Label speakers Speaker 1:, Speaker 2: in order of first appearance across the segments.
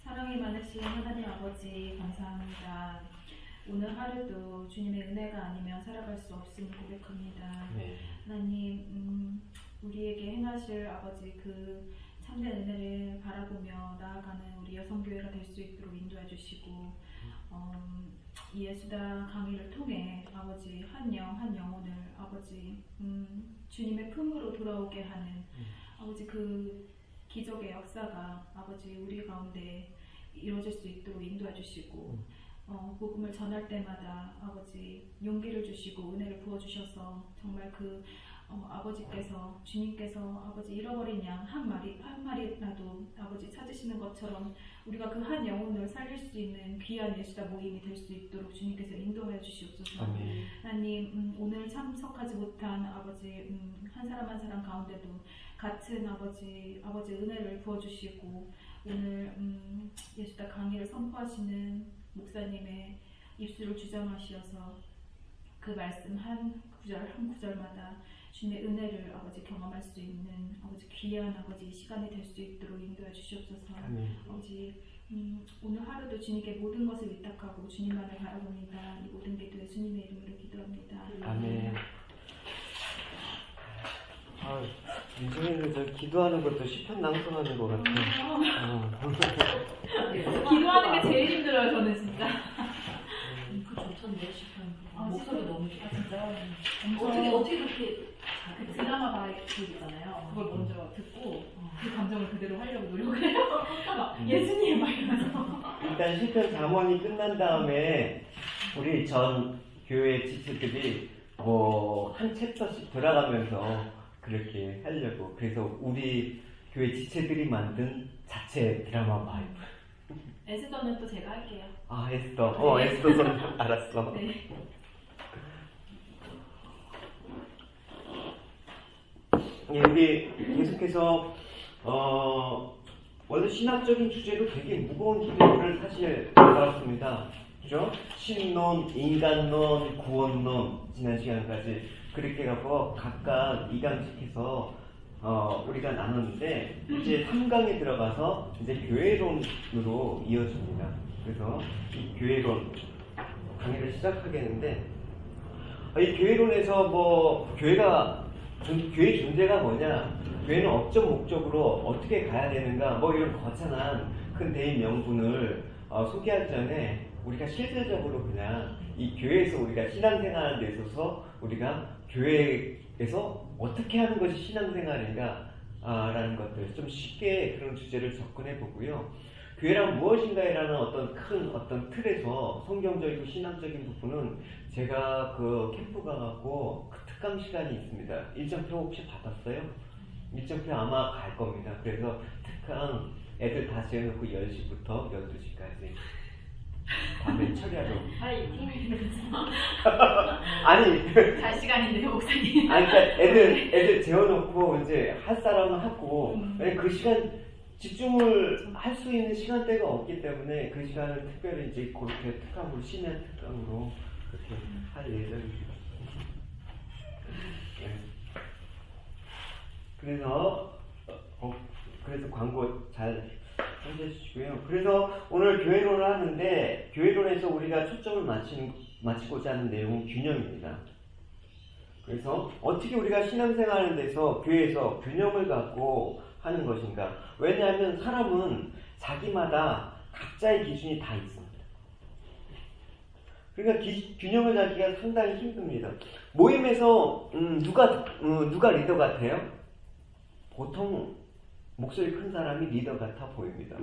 Speaker 1: 사랑이 많으신 하나님 아버지 감사합니다. 오늘 하루도 주님의 은혜가 아니면 살아갈 수 없음을 고백합니다.
Speaker 2: 네.
Speaker 1: 하나님 우리에게 행하실 아버지 그 참된 은혜를 바라보며 나아가는 우리 여성교회가 될 수 있도록 인도해 주시고 이 예수다 강의를 통해 아버지 한 영혼을 아버지 주님의 품으로 돌아오게 하는 아버지 그 기적의 역사가 아버지 우리 가운데 이루어질 수 있도록 인도해 주시고 복음을 전할 때마다 아버지 용기를 주시고 은혜를 부어주셔서 정말 그 아버지께서 주님께서 아버지 잃어버린 양 한 마리라도 아버지 찾으시는 것처럼 우리가 그 한 영혼을 살릴 수 있는 귀한 예수다 모임이 될 수 있도록 주님께서 인도하여 주시옵소서.
Speaker 2: 아멘.
Speaker 1: 하나님 오늘 참석하지 못한 아버지 한 사람 한 사람 가운데도 같은 아버지 은혜를 부어주시고 오늘 예수다 강의를 선포하시는 목사님의 입술을 주장하시어서 그 말씀 한 구절마다 주님의 은혜를 아버지 경험할 수 있는 아버지 귀한 아버지 시간이 될 수 있도록 인도해 주시옵소서.
Speaker 2: 아멘.
Speaker 1: 아버지 오늘 하루도 주님께 모든 것을 위탁하고 주님만을 바라봅니다. 이 모든 기도 예수님의 이름으로 기도합니다.
Speaker 2: 아멘. 민정이는 저 기도하는 것도 시편 낭송하는 것 같아.
Speaker 1: 기도하는 게 제일 힘들어요, 저는 진짜.
Speaker 3: 그 좋던데 시편. 목소리 너무 좋아.
Speaker 1: 진짜.
Speaker 3: 어떻게 그렇게
Speaker 1: 그 드라마 바이크 있잖아요. 그걸 먼저 듣고 그 감정을 그대로 하려고 노력을 해요. 예수님 막 이러면서.
Speaker 2: 일단 시편 잠언이 끝난 다음에 우리 전 교회 지체들이 뭐 한 챕터씩 들어가면서 그렇게 하려고. 그래서 우리 교회 지체들이 만든 자체 드라마 바이브.
Speaker 1: 에스더는 또 제가 할게요.
Speaker 2: 에스더. 에스더는 알았어.
Speaker 1: 네.
Speaker 2: 예, 우리 계속해서 원래 신학적인 주제로 되게 무거운 주제들을 사실 다뤘습니다. 그죠? 신론, 인간론, 구원론 지난 시간까지 그렇게 가고 각각 2강씩 해서 우리가 나눴는데 이제 3강에 들어가서 이제 교회론으로 이어집니다. 그래서 이 교회론 강의를 시작하겠는데 이 교회론에서 뭐 교회 존재가 뭐냐, 교회는 어떤 목적으로 어떻게 가야 되는가, 뭐 이런 거창한 큰 대의 명분을 소개하기 전에 우리가 실질적으로 그냥 이 교회에서 우리가 신앙생활하는 데 있어서 우리가 교회에서 어떻게 하는 것이 신앙생활인가 라는 것들 좀 쉽게 그런 주제를 접근해 보고요. 교회란 무엇인가라는 어떤 틀에서 성경적이고 신앙적인 부분은 제가 그 캠프 가갖고 그 특강 시간이 있습니다. 일정표 혹시 받았어요? 일정표 아마 갈 겁니다. 그래서 특강 애들 다 재워놓고 10시부터 12시까지 밤에 철야로. 아니
Speaker 1: 잘 시간인데요, 목사님.
Speaker 2: 아니 그러니까 애들 재워놓고 이제 할 사람은 하고 그 시간 집중을 할 수 있는 시간대가 없기 때문에 그 시간을 특별히 이제 그렇게 특강으로 심야 특강으로 그렇게 할 예정입니다. 네. 그래서 광고 잘 해주시고요. 그래서 오늘 교회론을 하는데 교회론에서 우리가 초점을 맞추고자 하는 내용은 균형입니다. 그래서 어떻게 우리가 신앙생활하는 데서 교회에서 균형을 갖고 하는 것인가? 왜냐하면 사람은 자기마다 각자의 기준이 다 있습니다. 그러니까 균형을 잡기가 상당히 힘듭니다. 모임에서 누가 리더 같아요? 보통 목소리 큰 사람이 리더 같아 보입니다.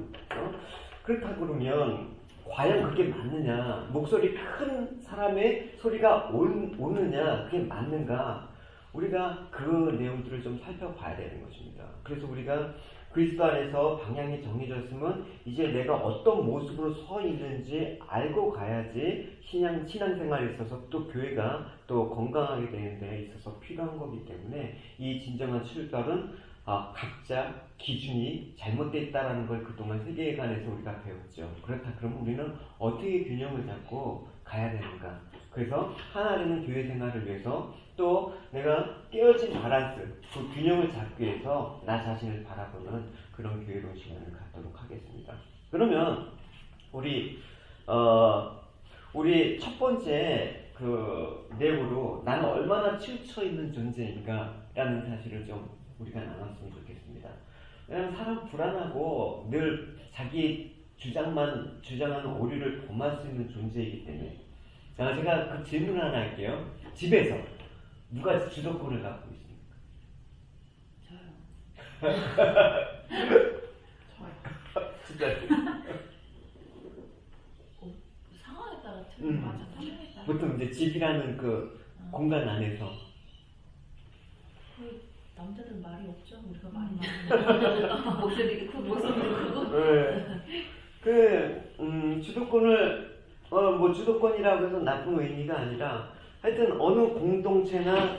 Speaker 2: 그렇다 그러면 과연 그게 맞느냐? 목소리 큰 사람의 소리가 오느냐? 그게 맞는가? 우리가 그 내용들을 좀 살펴봐야 되는 것입니다. 그래서 우리가 그리스도 안에서 방향이 정해졌으면 이제 내가 어떤 모습으로 서 있는지 알고 가야지 신앙생활에 있어서 또 교회가 또 건강하게 되는 데 있어서 필요한 거기 때문에 이 진정한 출발은 각자 기준이 잘못되어 있다는 걸 그동안 세계관에서 우리가 배웠죠. 그렇다 그러면 우리는 어떻게 균형을 잡고 가야 되는가? 그래서 하나님은 교회 생활을 위해서 또 내가 깨어진 밸런스, 그 균형을 잡기 위해서 나 자신을 바라보는 그런 교회론 시간을 갖도록 하겠습니다. 그러면 우리 첫 번째 그 내용으로 나는 얼마나 치우쳐 있는 존재인가라는 사실을 좀 우리가 나눴으면 좋겠습니다. 왜냐하면 사람 불안하고 늘 자기 주장하는 오류를 범할 수 있는 존재이기 때문에. 제가 그 질문 하나 할게요. 집에서 누가 주도권을 갖고 있습니까?
Speaker 3: 저요.
Speaker 2: 진짜.
Speaker 3: 상황에 따라 틀린
Speaker 2: 보통 이제 집이라는 그 공간 안에서
Speaker 3: 남자들은 말이 없죠. 우리가 말이 많으면 목소리도 크고 목소리도 크고.
Speaker 2: 네. 주도권을 뭐 주도권이라고 해서 나쁜 의미가 아니라 하여튼 어느 공동체나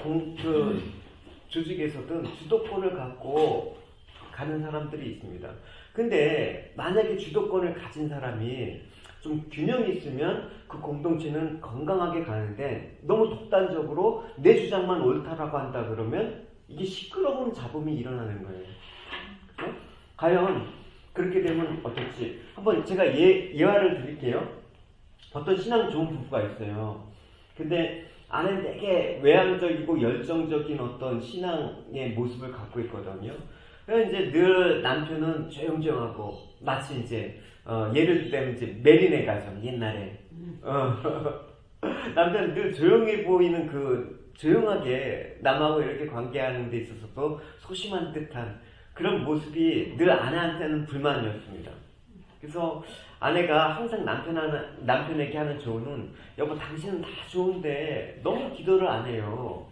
Speaker 2: 조직에서든 주도권을 갖고 가는 사람들이 있습니다. 근데 만약에 주도권을 가진 사람이 좀 균형이 있으면 그 공동체는 건강하게 가는데 너무 독단적으로 내 주장만 옳다라고 한다 그러면 이게 시끄러운 잡음이 일어나는 거예요. 그렇죠? 과연 그렇게 되면 어떨지 한번 제가 예화를 드릴게요. 어떤 신앙 좋은 부부가 있어요. 근데 아내는 되게 외향적이고 열정적인 어떤 신앙의 모습을 갖고 있거든요. 그래서 이제 늘 남편은 조용조용하고 마치 이제 예를 들면 이제 메리네 가정 옛날에 남편은 늘 조용해 보이는 그 조용하게 남하고 이렇게 관계하는 데 있어서도 소심한 듯한 그런 모습이 늘 아내한테는 불만이었습니다. 그래서 아내가 항상 남편에게 하는 조언은 여보 당신은 다 좋은데 너무 기도를 안 해요.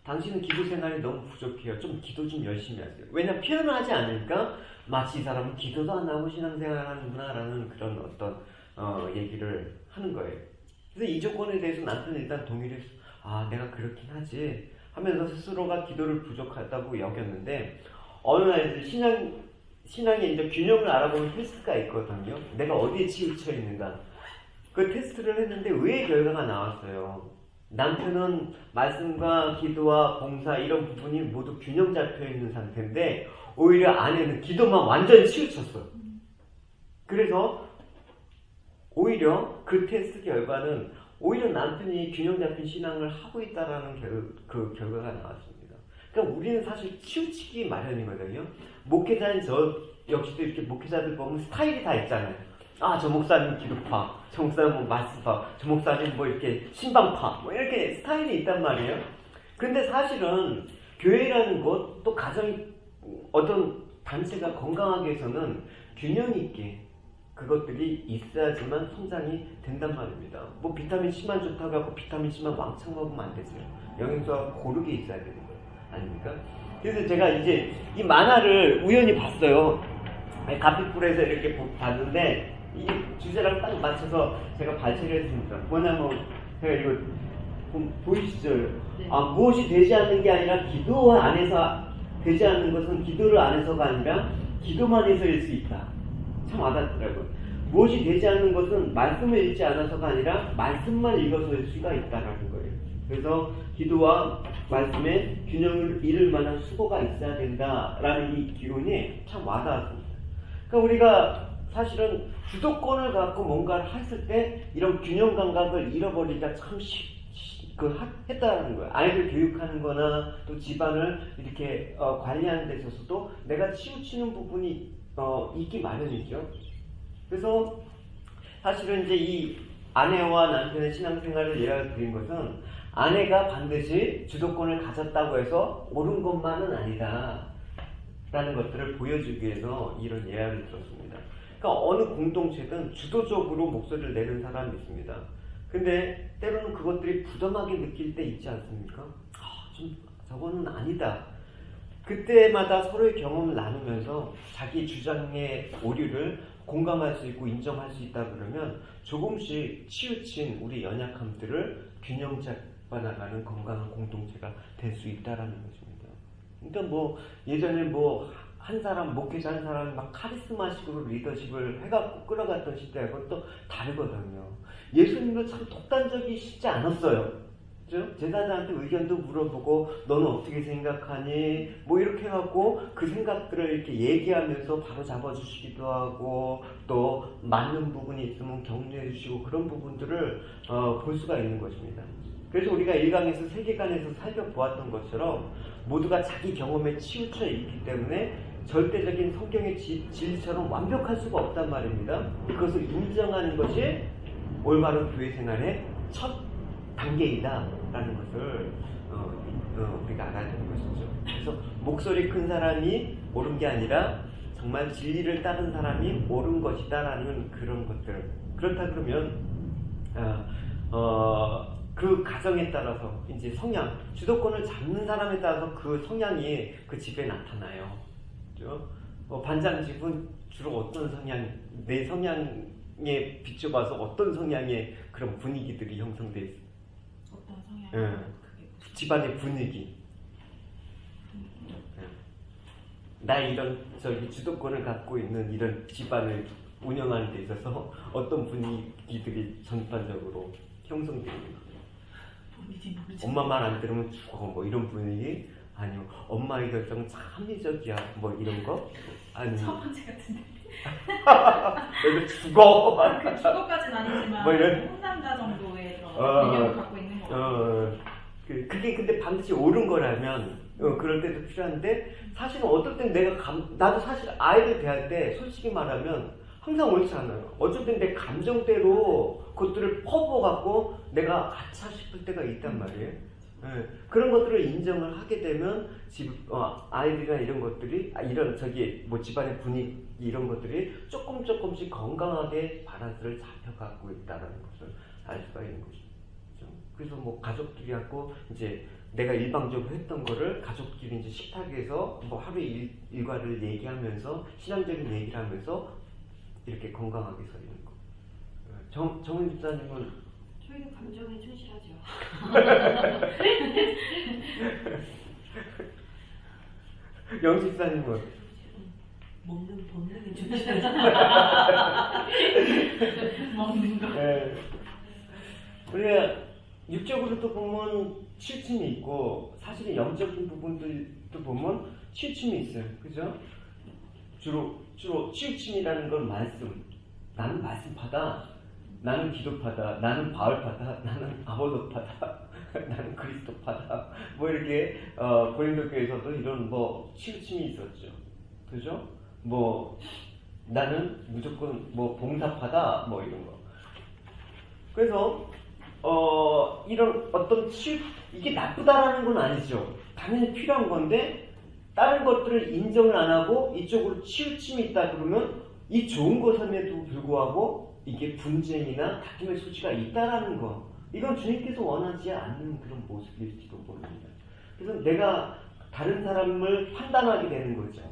Speaker 2: 당신은 기도 생활이 너무 부족해요. 좀 기도 좀 열심히 하세요. 왜냐면 표현을 하지 않으니까 마치 이 사람은 기도도 안 하고 신앙생활을 하는구나 라는 그런 어떤 얘기를 하는 거예요. 그래서 이 조건에 대해서 남편은 일단 동의를 했어. 아 내가 그렇긴 하지 하면서 스스로가 기도를 부족하다고 여겼는데 어느 날 이제 신앙의 이제 균형을 알아보는 테스트가 있거든요. 내가 어디에 치우쳐 있는가. 그 테스트를 했는데 의외의 결과가 나왔어요. 남편은 말씀과 기도와 봉사 이런 부분이 모두 균형 잡혀 있는 상태인데 오히려 아내는 기도만 완전히 치우쳤어요. 그래서 오히려 그 테스트 결과는 오히려 남편이 균형 잡힌 신앙을 하고 있다라는 그 결과가 나왔습니다. 그러니까 우리는 사실 치우치기 마련이거든요. 목회자인 저 역시도 이렇게 목회자들 보면 스타일이 다 있잖아요. 아, 저 목사님 기도파, 저 목사님 뭐 말씀파, 저 목사님 뭐 이렇게 신방파, 뭐 이렇게 스타일이 있단 말이에요. 근데 사실은 교회라는 것, 또 가정이 어떤 단체가 건강하게 해서는 균형 있게 그것들이 있어야지만 성장이 된단 말입니다. 뭐 비타민 C만 좋다고 하고 비타민 C만 왕창 먹으면 안 되죠. 영양소가 고르게 있어야 되는 거예요. 아닙니까? 그래서 제가 이제 이 만화를 우연히 봤어요. 가피풀에서 이렇게 봤는데 이 주제랑 딱 맞춰서 제가 발췌를 했습니다. 뭐냐면 제가 이거 보이시죠?
Speaker 3: 네.
Speaker 2: 아, 무엇이 되지 않는 게 아니라 기도 안에서 되지 않는 것은 기도를 안에서가 아니라 기도만 해서일 수 있다. 참 와닿더라고요. 무엇이 되지 않는 것은 말씀을 읽지 않아서가 아니라 말씀만 읽어서일 수가 있다라는 거예요. 그래서 기도와 말씀의 균형을 이룰 만한 수고가 있어야 된다라는 이 기론이 참 와닿았습니다. 그러니까 우리가 사실은 주도권을 갖고 뭔가를 했을 때 이런 균형 감각을 잃어버리기가 참 했다라는 거예요. 아이들 교육하는 거나 또 집안을 이렇게 관리하는 데 있어서도 내가 치우치는 부분이 있기 마련이죠. 그래서 사실은 이제 이 아내와 남편의 신앙생활을 예를 드린 것은 아내가 반드시 주도권을 가졌다고 해서 옳은 것만은 아니다 라는 것들을 보여주기 위해서 이런 예화를 들었습니다. 그러니까 어느 공동체든 주도적으로 목소리를 내는 사람이 있습니다. 근데 때로는 그것들이 부담하게 느낄 때 있지 않습니까? 좀 저거는 아니다. 그때마다 서로의 경험을 나누면서 자기 주장의 오류를 공감할 수 있고 인정할 수 있다 그러면 조금씩 치우친 우리 연약함들을 균형 잡아나가는 건강한 공동체가 될 수 있다라는 것입니다. 그러니까 뭐 예전에 뭐 한 사람 목회자 한 사람이 막 카리스마식으로 리더십을 해갖고 끌어갔던 시대하고는 또 다르거든요. 예수님도 참 독단적이시지 않았어요. 그죠? 제자들한테 의견도 물어보고 너는 어떻게 생각하니? 뭐 이렇게 해갖고 그 생각들을 이렇게 얘기하면서 바로 잡아주시기도 하고 또 맞는 부분이 있으면 격려해 주시고 그런 부분들을 볼 수가 있는 것입니다. 그래서 우리가 1강에서 세계관에서 살펴보았던 것처럼 모두가 자기 경험에 치우쳐 있기 때문에 절대적인 성경의 진리처럼 완벽할 수가 없단 말입니다. 그것을 인정하는 것이 올바른 교회 생활의 첫 단계이다 라는 것을 우리가 알아야 되는 것이죠. 그래서 목소리 큰 사람이 옳은 게 아니라 정말 진리를 따른 사람이 옳은 것이다 라는 그런 것들. 그렇다 그러면 그 가정에 따라서 이제 성향, 주도권을 잡는 사람에 따라서 그 성향이 그 집에 나타나요. 그죠? 반장 집은 주로 어떤 성향, 내 성향에 비춰봐서 어떤 성향의 그런 분위기들이 형성돼 있어.
Speaker 1: 어떤 성향? 그게
Speaker 2: 집안의 분위기. 나 이런 주도권을 갖고 있는 이런 집안을 운영하는 데 있어서 어떤 분위기들이 전반적으로 형성되는 거예요. 엄마 말 안 들으면 죽어 뭐 이런 분위기, 아니면 엄마의 결정은 참 합리적이야 뭐 이런 거, 아니면
Speaker 1: 첫 번째 같은데.
Speaker 2: 너도 죽어.
Speaker 1: 그 주거까지는 아니지만
Speaker 2: 뭐 이런?
Speaker 1: 혼남자 정도의 그런 개념을 갖고 있는 거 같아요.
Speaker 2: 그게 근데 반드시 옳은 거라면 그럴 때도 필요한데, 사실은 어떨 땐 나도 사실 아이를 대할 때 솔직히 말하면 항상 옳지 않아요. 어쩔 땐 내 감정대로 그것들을 퍼부어갖고 내가 아차 싶을 때가 있단 말이에요. 그런 것들을 인정을 하게 되면 아이들이나 이런 것들이 뭐 집안의 분위기 이런 것들이 조금씩 건강하게 밸런스를 잡혀가고 있다는 것을 알 수가 있는 거죠. 그래서 뭐 가족들이 갖고 이제 내가 일방적으로 했던 거를 가족끼리 이제 식탁에서 뭐 하루 일과를 얘기하면서 신앙적인 얘기를 하면서 이렇게 건강하게 서 있는 거. 정은 집사님은
Speaker 3: 저희는 감정에 충실하죠.
Speaker 2: 영 집사님은
Speaker 3: 먹는 본능에 충실하죠.
Speaker 1: 먹는 거.
Speaker 2: 네. 우리가 육적으로도 보면 치우침이 있고 사실은 영적인 부분들도 보면 치우침이 있어요. 그죠? 주로 치우침이라는 건 말씀. 나는 말씀파다. 나는 기도파다. 나는 바울파다. 나는 아볼로파다. 나는 그리스도파다. 뭐 이렇게 고린도 교회에서도 이런 뭐 치우침이 있었죠. 그죠? 뭐 나는 무조건 뭐 봉사파다. 뭐 이런 거. 그래서 이런 어떤 이게 나쁘다라는 건 아니죠. 당연히 필요한 건데 다른 것들을 인정을 안 하고 이쪽으로 치우침이 있다 그러면 이 좋은 것임에도 불구하고 이게 분쟁이나 다툼의 소지가 있다라는 거, 이건 주님께서 원하지 않는 그런 모습일지도 모릅니다. 그래서 내가 다른 사람을 판단하게 되는 거죠.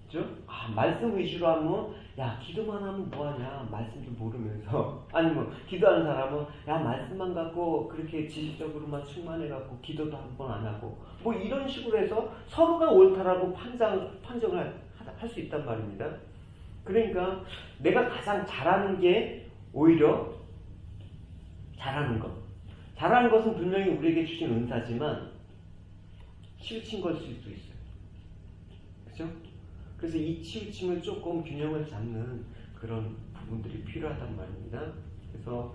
Speaker 2: 그죠? 말씀 위주로 하면 야 기도만 하면 뭐하냐, 말씀도 모르면서. 아니면 기도하는 사람은 야 말씀만 갖고 그렇게 지식적으로만 충만해갖고 기도도 한 번 안 하고 뭐 이런 식으로 해서 서로가 옳다라고 판정을 할 수 있단 말입니다. 그러니까 내가 가장 잘하는 게 오히려 잘하는 것. 잘하는 것은 분명히 우리에게 주신 은사지만 치우친 것일 수도 있어요. 그죠? 그래서 이 치우침을 조금 균형을 잡는 그런 부분들이 필요하단 말입니다. 그래서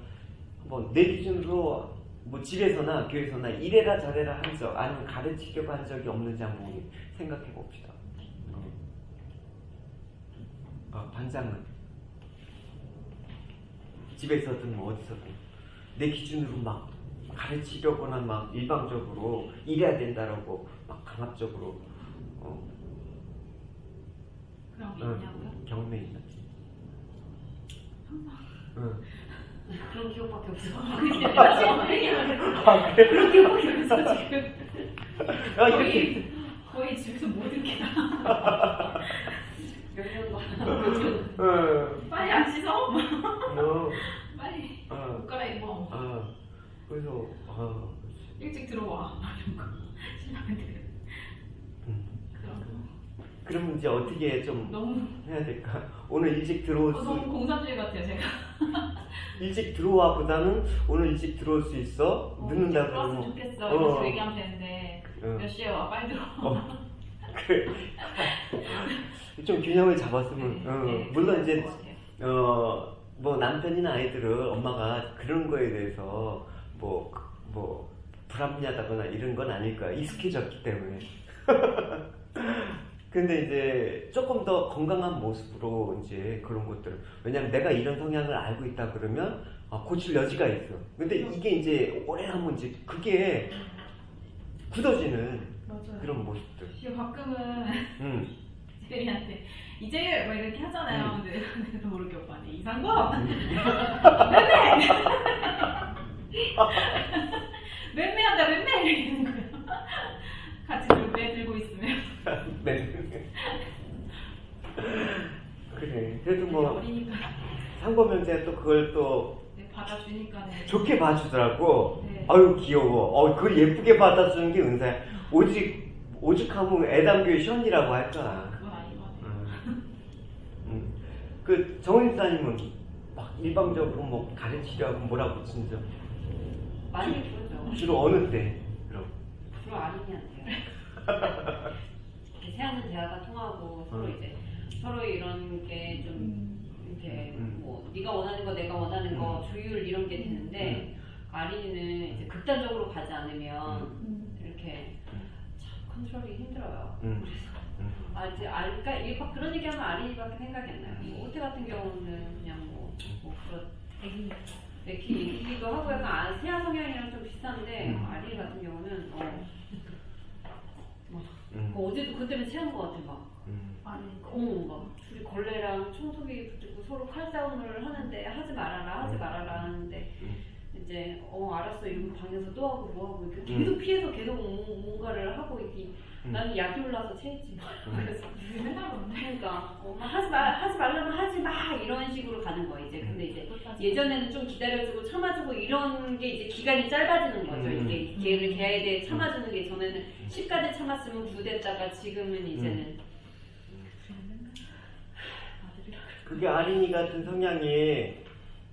Speaker 2: 한번 내 기준으로 뭐 집에서나 교회에서나 이래라 저래라 한 적, 아니면 가르치려고 한 적이 없는지 한번 생각해 봅시다. 반장은 집에서든 뭐 어디서든 내 기준으로 막 가르치려거나 막 일방적으로 이래야 된다라고 막 강압적으로
Speaker 1: 그런 게 있냐고요?
Speaker 2: 경험에 있나?
Speaker 1: 항상.
Speaker 3: 그런 기억밖에 없어.
Speaker 1: 그런 기억밖에 없어 지금. 거의 집에서 모든 게 다. 빨리 안 씻어? 빨리 옷 갈아입어.
Speaker 2: 그래서
Speaker 1: 일찍 들어와. 이런 거 신랑한테. 그런 거.
Speaker 2: 그럼 이제 어떻게 좀
Speaker 1: 너무
Speaker 2: 해야 될까? 오늘 일찍 들어올 수
Speaker 1: 너무 공산주의 같아요 제가.
Speaker 2: 일찍 들어와 보다는 오늘 일찍 들어올 수 있어? 늦는다
Speaker 1: 들어왔으면
Speaker 2: 그러면
Speaker 1: 좋겠어. 이렇게 얘기하면 되는데 몇 시에 와? 빨리 들어와.
Speaker 2: 그래. 좀 균형을 잡았으면
Speaker 1: 네,
Speaker 2: 물론 이제
Speaker 1: 것 같아요.
Speaker 2: 뭐 남편이나 아이들은 엄마가 그런 거에 대해서 뭐 불합리하다거나 이런 건 아닐 거야. 익숙해졌기 때문에. 근데 이제 조금 더 건강한 모습으로 이제 그런 것들을, 왜냐면 내가 이런 성향을 알고 있다 그러면 고칠 여지가 있어. 근데 이게 이제 오래 하면 이제 그게 굳어지는
Speaker 1: 맞아요.
Speaker 2: 그런 모습들.
Speaker 1: 이게 가끔은 제리한테 이제 막 이렇게 하잖아요. 근데 내가 모르게 오빠한테 이상거. 맴매한다 맴매 이렇게 되는 거예요. 같이 매 들고 있으면.
Speaker 2: 네. 그래. 그래도 뭐
Speaker 1: 어리니까
Speaker 2: 상고명제가 또 그걸 또
Speaker 1: 네, 받아주니까는.
Speaker 2: 좋게 봐주더라고.
Speaker 1: 네.
Speaker 2: 아유 귀여워. 그걸 예쁘게 받아주는 게 은사야. 오직하면 애당교의 시원이라고 할 거야.
Speaker 1: 그건 아닌 것 같아요.
Speaker 2: 그 정은 사님은 막 일방적으로 뭐 가르치려고 뭐라고 붙인 적
Speaker 3: 많이 그러죠.
Speaker 2: 주로 어느 때? 그럼
Speaker 3: 주로 아린이한테요. 세하는 대화가 통하고 서로 이제 서로 이런 게 좀 이렇게 뭐 네가 원하는 거 내가 원하는 거 조율 이런 게 되는데 아린이는 이제 극단적으로 가지 않으면 이렇게 참 컨트롤이 힘들어요. 그러니까 이게 그런 얘기하면 아린이밖에 생각이 안 나요. 뭐 오태 같은 경우는 그냥 뭐 그런 내키기도 하고 약간 세아 성향이랑 좀 비슷한데 아린이 같은 경우는 어제도 그것 때문에 체한 것 같아 막. 막 둘이 걸레랑 청소기 붙이고 서로 칼싸움을 하는데 하지 말아라 하는데 이제 알았어 이러고 방에서 또 하고 뭐 하고 이렇게 계속 피해서 계속 뭔가를 하고 있기. 나는 약이 올라서 체했지 그래서
Speaker 1: 맨날 그런데.
Speaker 3: 그러니까 하지 말라면 하지 마 이런 식으로 가는 거 이제. 근데 이제 예전에는 좀 기다려주고 참아주고 이런 게 이제 기간이 짧아지는 거죠. 이게 걔를 걔에 대해 참아주는 게 전에는 10까지 참았으면 9 됐다가 지금은 이제는
Speaker 2: 그게 아린이 같은 성향이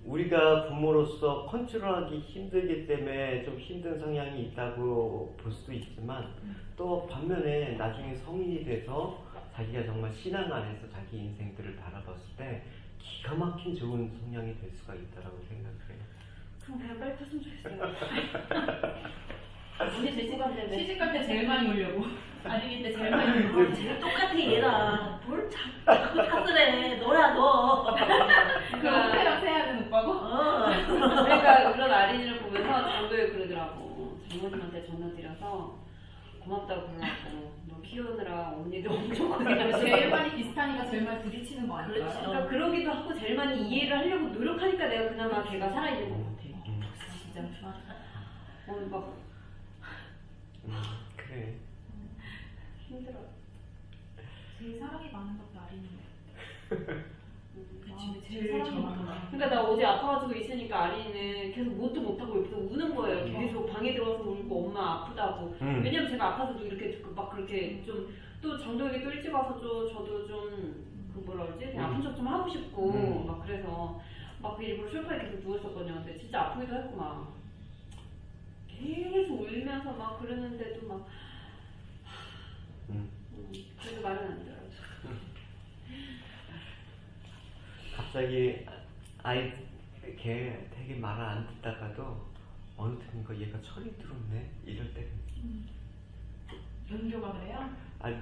Speaker 2: 우리가 부모로서 컨트롤하기 힘들기 때문에 좀 힘든 성향이 있다고 볼 수도 있지만 또 반면에 나중에 성인이 돼서 자기가 정말 신앙 안에서 자기 인생들을 바라봤을 때 기가 막힌 좋은 성향이 될 수가 있다고 생각해요.
Speaker 3: 그럼 그냥 빨리 컸으면 좋겠어요. 우리 시집갈 때
Speaker 1: 시집갈 때 제일 많이 울려고. 아린이 때 제일 많이 울려고.
Speaker 4: 똑같아 얘랑 뭘 자꾸 탓을 너야 너.
Speaker 1: 그 오빠랑 세아는 오빠고?
Speaker 3: 그러니까 그런 아린이를 보면서 장도에 그러더라고. 장모님한테 전화 드려서 고맙다고 그러라고. 너 키우느라 언니도 엄청 고생했어.
Speaker 1: 제일 많이 비슷하니까 제일 많이 부딪히는 거 아닐까?
Speaker 4: 그렇지.
Speaker 3: 그러니까 그러기도 하고 제일 많이 이해를 하려고 노력하니까 내가 그나마 걔가 살아있는 것 같아. 진짜. 막
Speaker 2: 그래.
Speaker 3: 힘들어.
Speaker 1: 제일 사랑이 많은 것도 아린이네.
Speaker 4: 그치,
Speaker 1: 제일 사랑이 많아.
Speaker 3: 그러니까 나 어제 아파가지고 있으니까 아린이는 계속 뭣도 못하고 옆에서 우는 거예요. 계속 방에 들어와서 울고 엄마 아프다고. 왜냐면 제가 아파서도 이렇게 막 그렇게 좀 또 장도에게 또 일찍 와서 저도 좀 그 뭐라 그러지? 그냥 아픈 척 좀 하고 싶고 막 그래서 막 그 일부러 소파에 계속 누웠었거든요. 근데 진짜 아프기도 했고 막 계속 울면서 막 그러는데도 막 그래도 말은 안 들어요.
Speaker 2: 갑자기 아이 걔 되게 말을 안 듣다가도 어느 틈인가 얘가 철이 들었네 이럴 때
Speaker 1: 은교가 그래요?
Speaker 2: 아니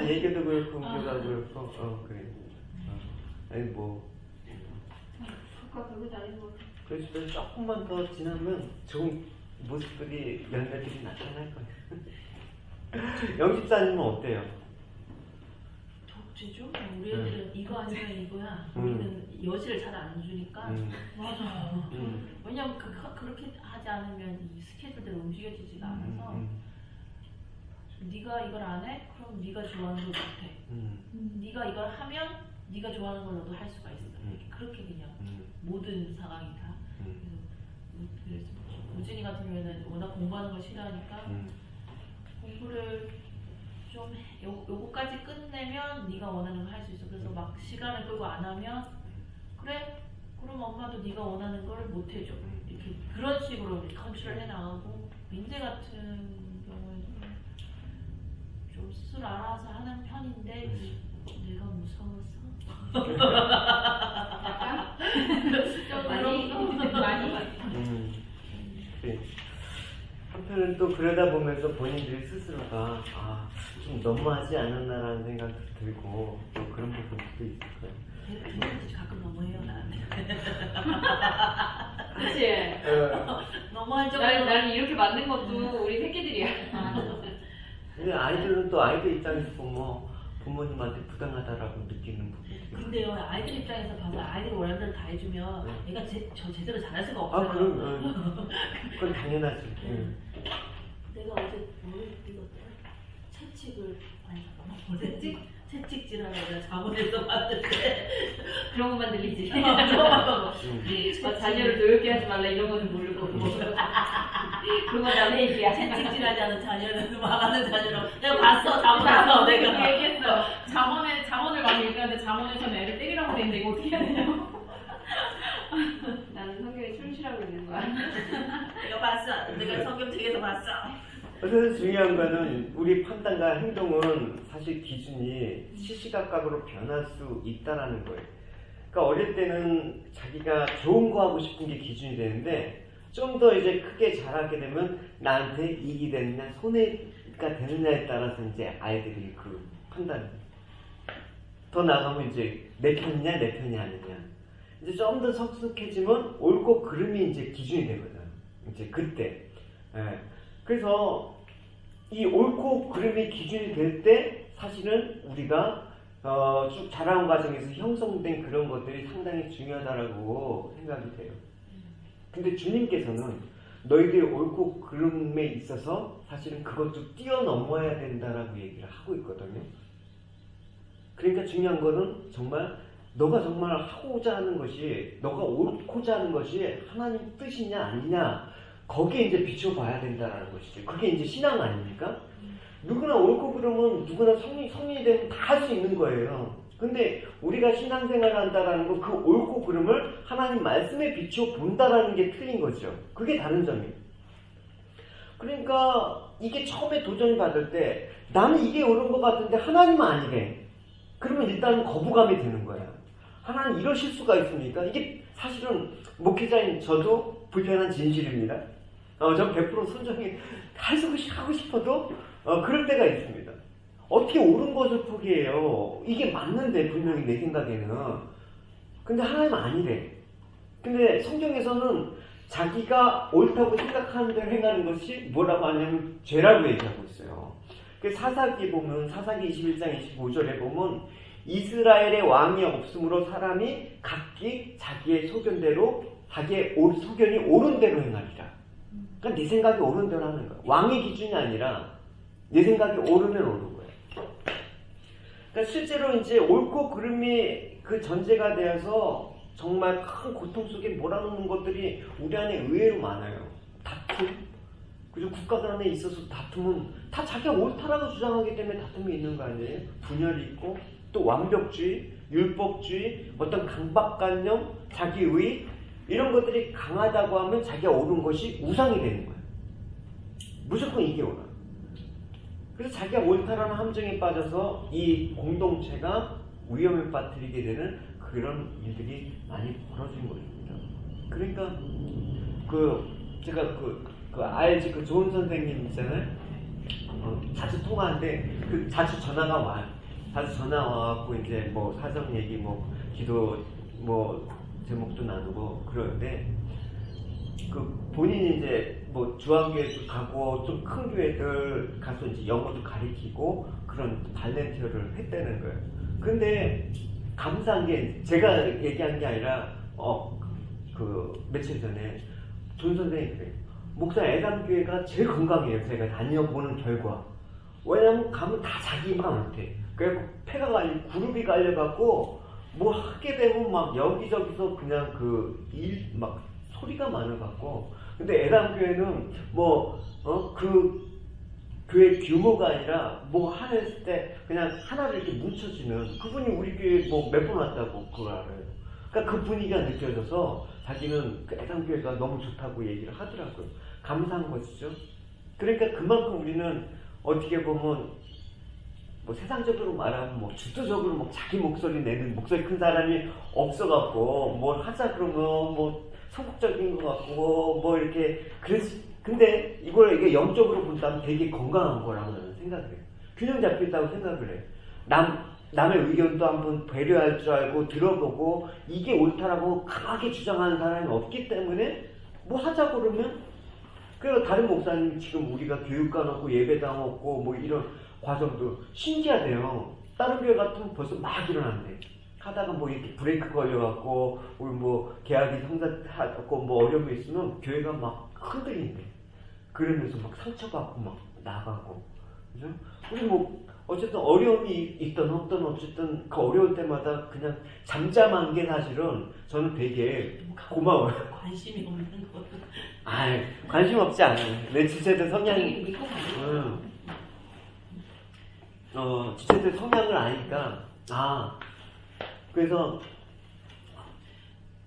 Speaker 2: 얘기도 그렇고 은교가 그렇고 그래 아니 뭐
Speaker 3: 그거 별거 아닌 것 같아.
Speaker 2: 그래서 조금만 더 지나면 좋은 모습들이 열매들이 나타날 거야. 영집사님은 어때요?
Speaker 4: 독재죠? 우리 애들은 이거 아니면 이거야. 우리는 여지를 잘 안 주니까. 맞아. 왜냐면 그렇게 하지 않으면 이 스케줄대로 움직여지지가 않아서 네가 이걸 안 해? 그럼 네가 좋아하는 걸 못해. 네가 이걸 하면 네가 좋아하는 걸 너도 할 수가 있어. 그렇게 그냥 모든 상황이 다. 그래서 우진이 같은 경우에는 워낙 공부하는 걸 싫어하니까 공부를 좀 요거까지 끝내면 네가 원하는 걸 할 수 있어. 그래서 막 시간을 끌고 안 하면 그래? 그럼 엄마도 네가 원하는 걸 못 해줘. 이렇게 그런 식으로 컨트롤 해나가고 민재 같은 경우에는 좀 스스로 알아서 하는 편인데 내가 무서워서
Speaker 1: 많이?
Speaker 2: 네. 한편은 또 그러다 보면서 본인들이 스스로가 좀 너무하지 않았나라는 생각도 들고 또 그런 부분도 있을 거예요.
Speaker 4: 가끔 너무해요 나한테.
Speaker 3: 그치?
Speaker 4: 너무할 정도로.
Speaker 3: 나를 이렇게 만든 것도 우리 새끼들이야.
Speaker 2: 근데 아이들은 또 아이들 입장에서 보면 부모님한테 부당하다라고 느끼는 부분이.
Speaker 4: 근데요, 아이들 입장에서 봐서 아이들이 원하는 대로 다 해주면 얘가 제대로 잘할 수가 없어요.
Speaker 2: 아, 그건 당연하지.
Speaker 4: 내가 어제 뭘 읽었더라? 채찍을 아니 잠깐만 채찍질하는 내가 자본에서 봤는데
Speaker 3: 그런 것만 들리지.
Speaker 4: 어,
Speaker 3: 자녀를 노엽게 하지 말라 이런 거는 모르고 그런 건 남의 얘기야.
Speaker 4: 채찍질하지 않은 자녀는 망하는 자녀로 내가 봤어 자본에서
Speaker 1: 내가
Speaker 4: 내가
Speaker 1: 얘기했어. 잠언을 많이 읽었는데 잠언에서는 애를 때리라고 돼 있는데 이거 어떻게 해야 되냐고.
Speaker 3: 나는 성경에 충실하고 있는 거야.
Speaker 4: 내가 봤어. 내가 성경책에서 봤어.
Speaker 2: 그래서 중요한 거는 우리 판단과 행동은 사실 기준이 시시각각으로 변할 수 있다라는 거예요. 그러니까 어릴 때는 자기가 좋은 거 하고 싶은 게 기준이 되는데 좀 더 이제 크게 자라게 되면 나한테 이익이 되느냐 손해가 되느냐에 따라서 이제 아이들이 그 판단. 더 나아가면 이제 내 편이냐 내 편이 아니냐. 이제 좀 더 성숙해지면 옳고 그름이 이제 기준이 되거든. 이제 그때. 예. 그래서 이 옳고 그름이 기준이 될 때 사실은 우리가 쭉 자라온 과정에서 형성된 그런 것들이 상당히 중요하다라고 생각이 돼요. 근데 주님께서는 너희들이 옳고 그름에 있어서 사실은 그것도 뛰어넘어야 된다라고 얘기를 하고 있거든요. 그러니까 중요한 거는 정말 너가 정말 하고자 하는 것이 너가 옳고자 하는 것이 하나님 뜻이냐 아니냐 거기에 이제 비춰봐야 된다라는 것이죠. 그게 이제 신앙 아닙니까? 누구나 옳고 그름은 누구나 성인이 되면 다 할 수 있는 거예요. 근데 우리가 신앙생활을 한다라는 거 그 옳고 그름을 하나님 말씀에 비춰 본다라는 게 틀린 거죠. 그게 다른 점이에요. 그러니까 이게 처음에 도전을 받을 때 나는 이게 옳은 것 같은데 하나님은 아니래. 그러면 일단 거부감이 드는 거야. 하나님 이러실 수가 있습니까? 이게 사실은 목회자인 저도 불편한 진실입니다. 전 100% 순종이 하고 싶어도 그럴 때가 있습니다. 어떻게 옳은 것을 포기해요? 이게 맞는데 분명히 내 생각에는. 근데 하나님은 아니래. 근데 성경에서는 자기가 옳다고 생각하는 대로 행하는 것이 뭐라고 하냐면 죄라고 얘기하고 있어요. 사사기 보면 사사기 21장 25절에 보면 이스라엘의 왕이 없으므로 사람이 각기 자기의 소견대로 자기의 소견이 옳은 대로 행하리라. 그러니까 네 생각이 옳은 대로 하는 거야. 왕의 기준이 아니라 내 생각이 옳으면 옳은 거야. 그러니까 실제로 이제 옳고 그름이 그 전제가 되어서 정말 큰 고통 속에 몰아넣는 것들이 우리 안에 의외로 많아요. 다툼. 그리고 국가 간에 있어서 다툼은 다 자기가 옳다라고 주장하기 때문에 다툼이 있는 거 아니에요? 분열이 있고 또 완벽주의, 율법주의, 어떤 강박관념, 자기의 이런 것들이 강하다고 하면 자기가 옳은 것이 우상이 되는 거예요. 무조건 이게 옳아. 그래서 자기가 옳다라는 함정에 빠져서 이 공동체가 위험에 빠뜨리게 되는 그런 일들이 많이 벌어진 것입니다. 그러니까 제가 알지 그 좋은 선생님 있잖아요. 자주 통화하는데 자주 전화가 와요. 자주 전화 와갖고 이제 뭐 사정 얘기 뭐 기도 뭐 제목도 나누고 그러는데 본인이 이제 뭐 주한교회도 가고 좀 큰 교회들 가서 이제 영어도 가르치고 그런 발렌티어를 했다는 거예요. 근데 감사한 게 제가 얘기한 게 아니라 며칠 전에 존 선생님이 그래요. 목사 애담교회가 제일 건강해요. 제가 다녀보는 결과. 왜냐면 가면 다 자기만 못해. 그래갖고 폐가 갈리고 그룹이 갈려갖고 뭐 하게 되면 막 여기저기서 그냥 막 소리가 많아갖고. 근데 애담교회는 그 교회 규모가 아니라 뭐 했을 때 그냥 하나를 이렇게 뭉쳐주는 그분이 우리 교회 뭐 몇 번 왔다고 그걸 알아요. 그러니까 그 분위기가 느껴져서 자기는 그 애담교회가 너무 좋다고 얘기를 하더라고요. 감사한 것이죠. 그러니까 그만큼 우리는 어떻게 보면 뭐 세상적으로 말하면 뭐 주도적으로 뭐 자기 목소리 내는 목소리 큰 사람이 없어갖고 뭘 하자 그러면 뭐 성국적인 것 같고 뭐 이렇게 근데 이게 영적으로 본다면 되게 건강한 거라고 나는 생각을 해요. 균형 잡혀 있다고 생각을 해요. 남의 의견도 한번 배려할 줄 알고 들어보고 이게 옳다라고 강하게 주장하는 사람이 없기 때문에 뭐 하자고 그러면 그리고 다른 목사님 지금 우리가 교육관 없고 예배당 없고 뭐 이런 과정도 신기하대요. 다른 교회 같으면 벌써 막 일어난대. 하다가 뭐 이렇게 브레이크 걸려갖고 우리 뭐 계약이 성사하고 뭐 어려움이 있으면 교회가 막 흔들린대. 그러면서 막 상처받고 막 나가고, 그죠? 우리 뭐 어쨌든 어려움이 있던 없던 어쨌든 그 어려울 때마다 그냥 잠잠한 게 사실은 저는 되게 고마워요.
Speaker 4: 관심이 없는 거.
Speaker 2: 아이, 관심 없지 않아요. 내 지체들 성향이,
Speaker 3: 믿고 가요.
Speaker 2: 지체들 성향을 아니까, 그래서,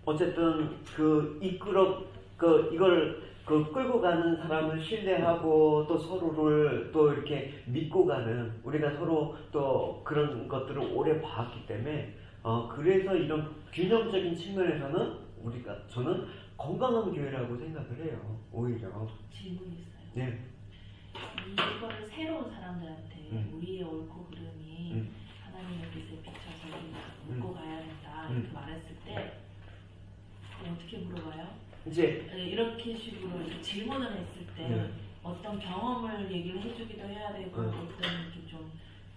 Speaker 2: 어쨌든, 이걸, 끌고 가는 사람을 신뢰하고, 또 서로를 또 이렇게 믿고 가는, 우리가 서로 또 그런 것들을 오래 봐왔기 때문에, 그래서 이런 균형적인 측면에서는 저는 건강한 교회라고 생각을 해요. 오히려.
Speaker 4: 질문이 있어요.
Speaker 2: 네.
Speaker 4: 이거를 새로운 사람들한테 우리의 옳고 그름이
Speaker 2: 음.
Speaker 4: 하나님의 빛에 비춰서 우리가 묻고 가야 된다 이렇게 말했을 때 어떻게 물어봐요?
Speaker 2: 이제
Speaker 4: 이렇게 식으로 이렇게 질문을 했을 때
Speaker 2: 네.
Speaker 4: 어떤 경험을 얘기를 해주기도 해야 되고
Speaker 2: 네.
Speaker 4: 어떤 이렇게 좀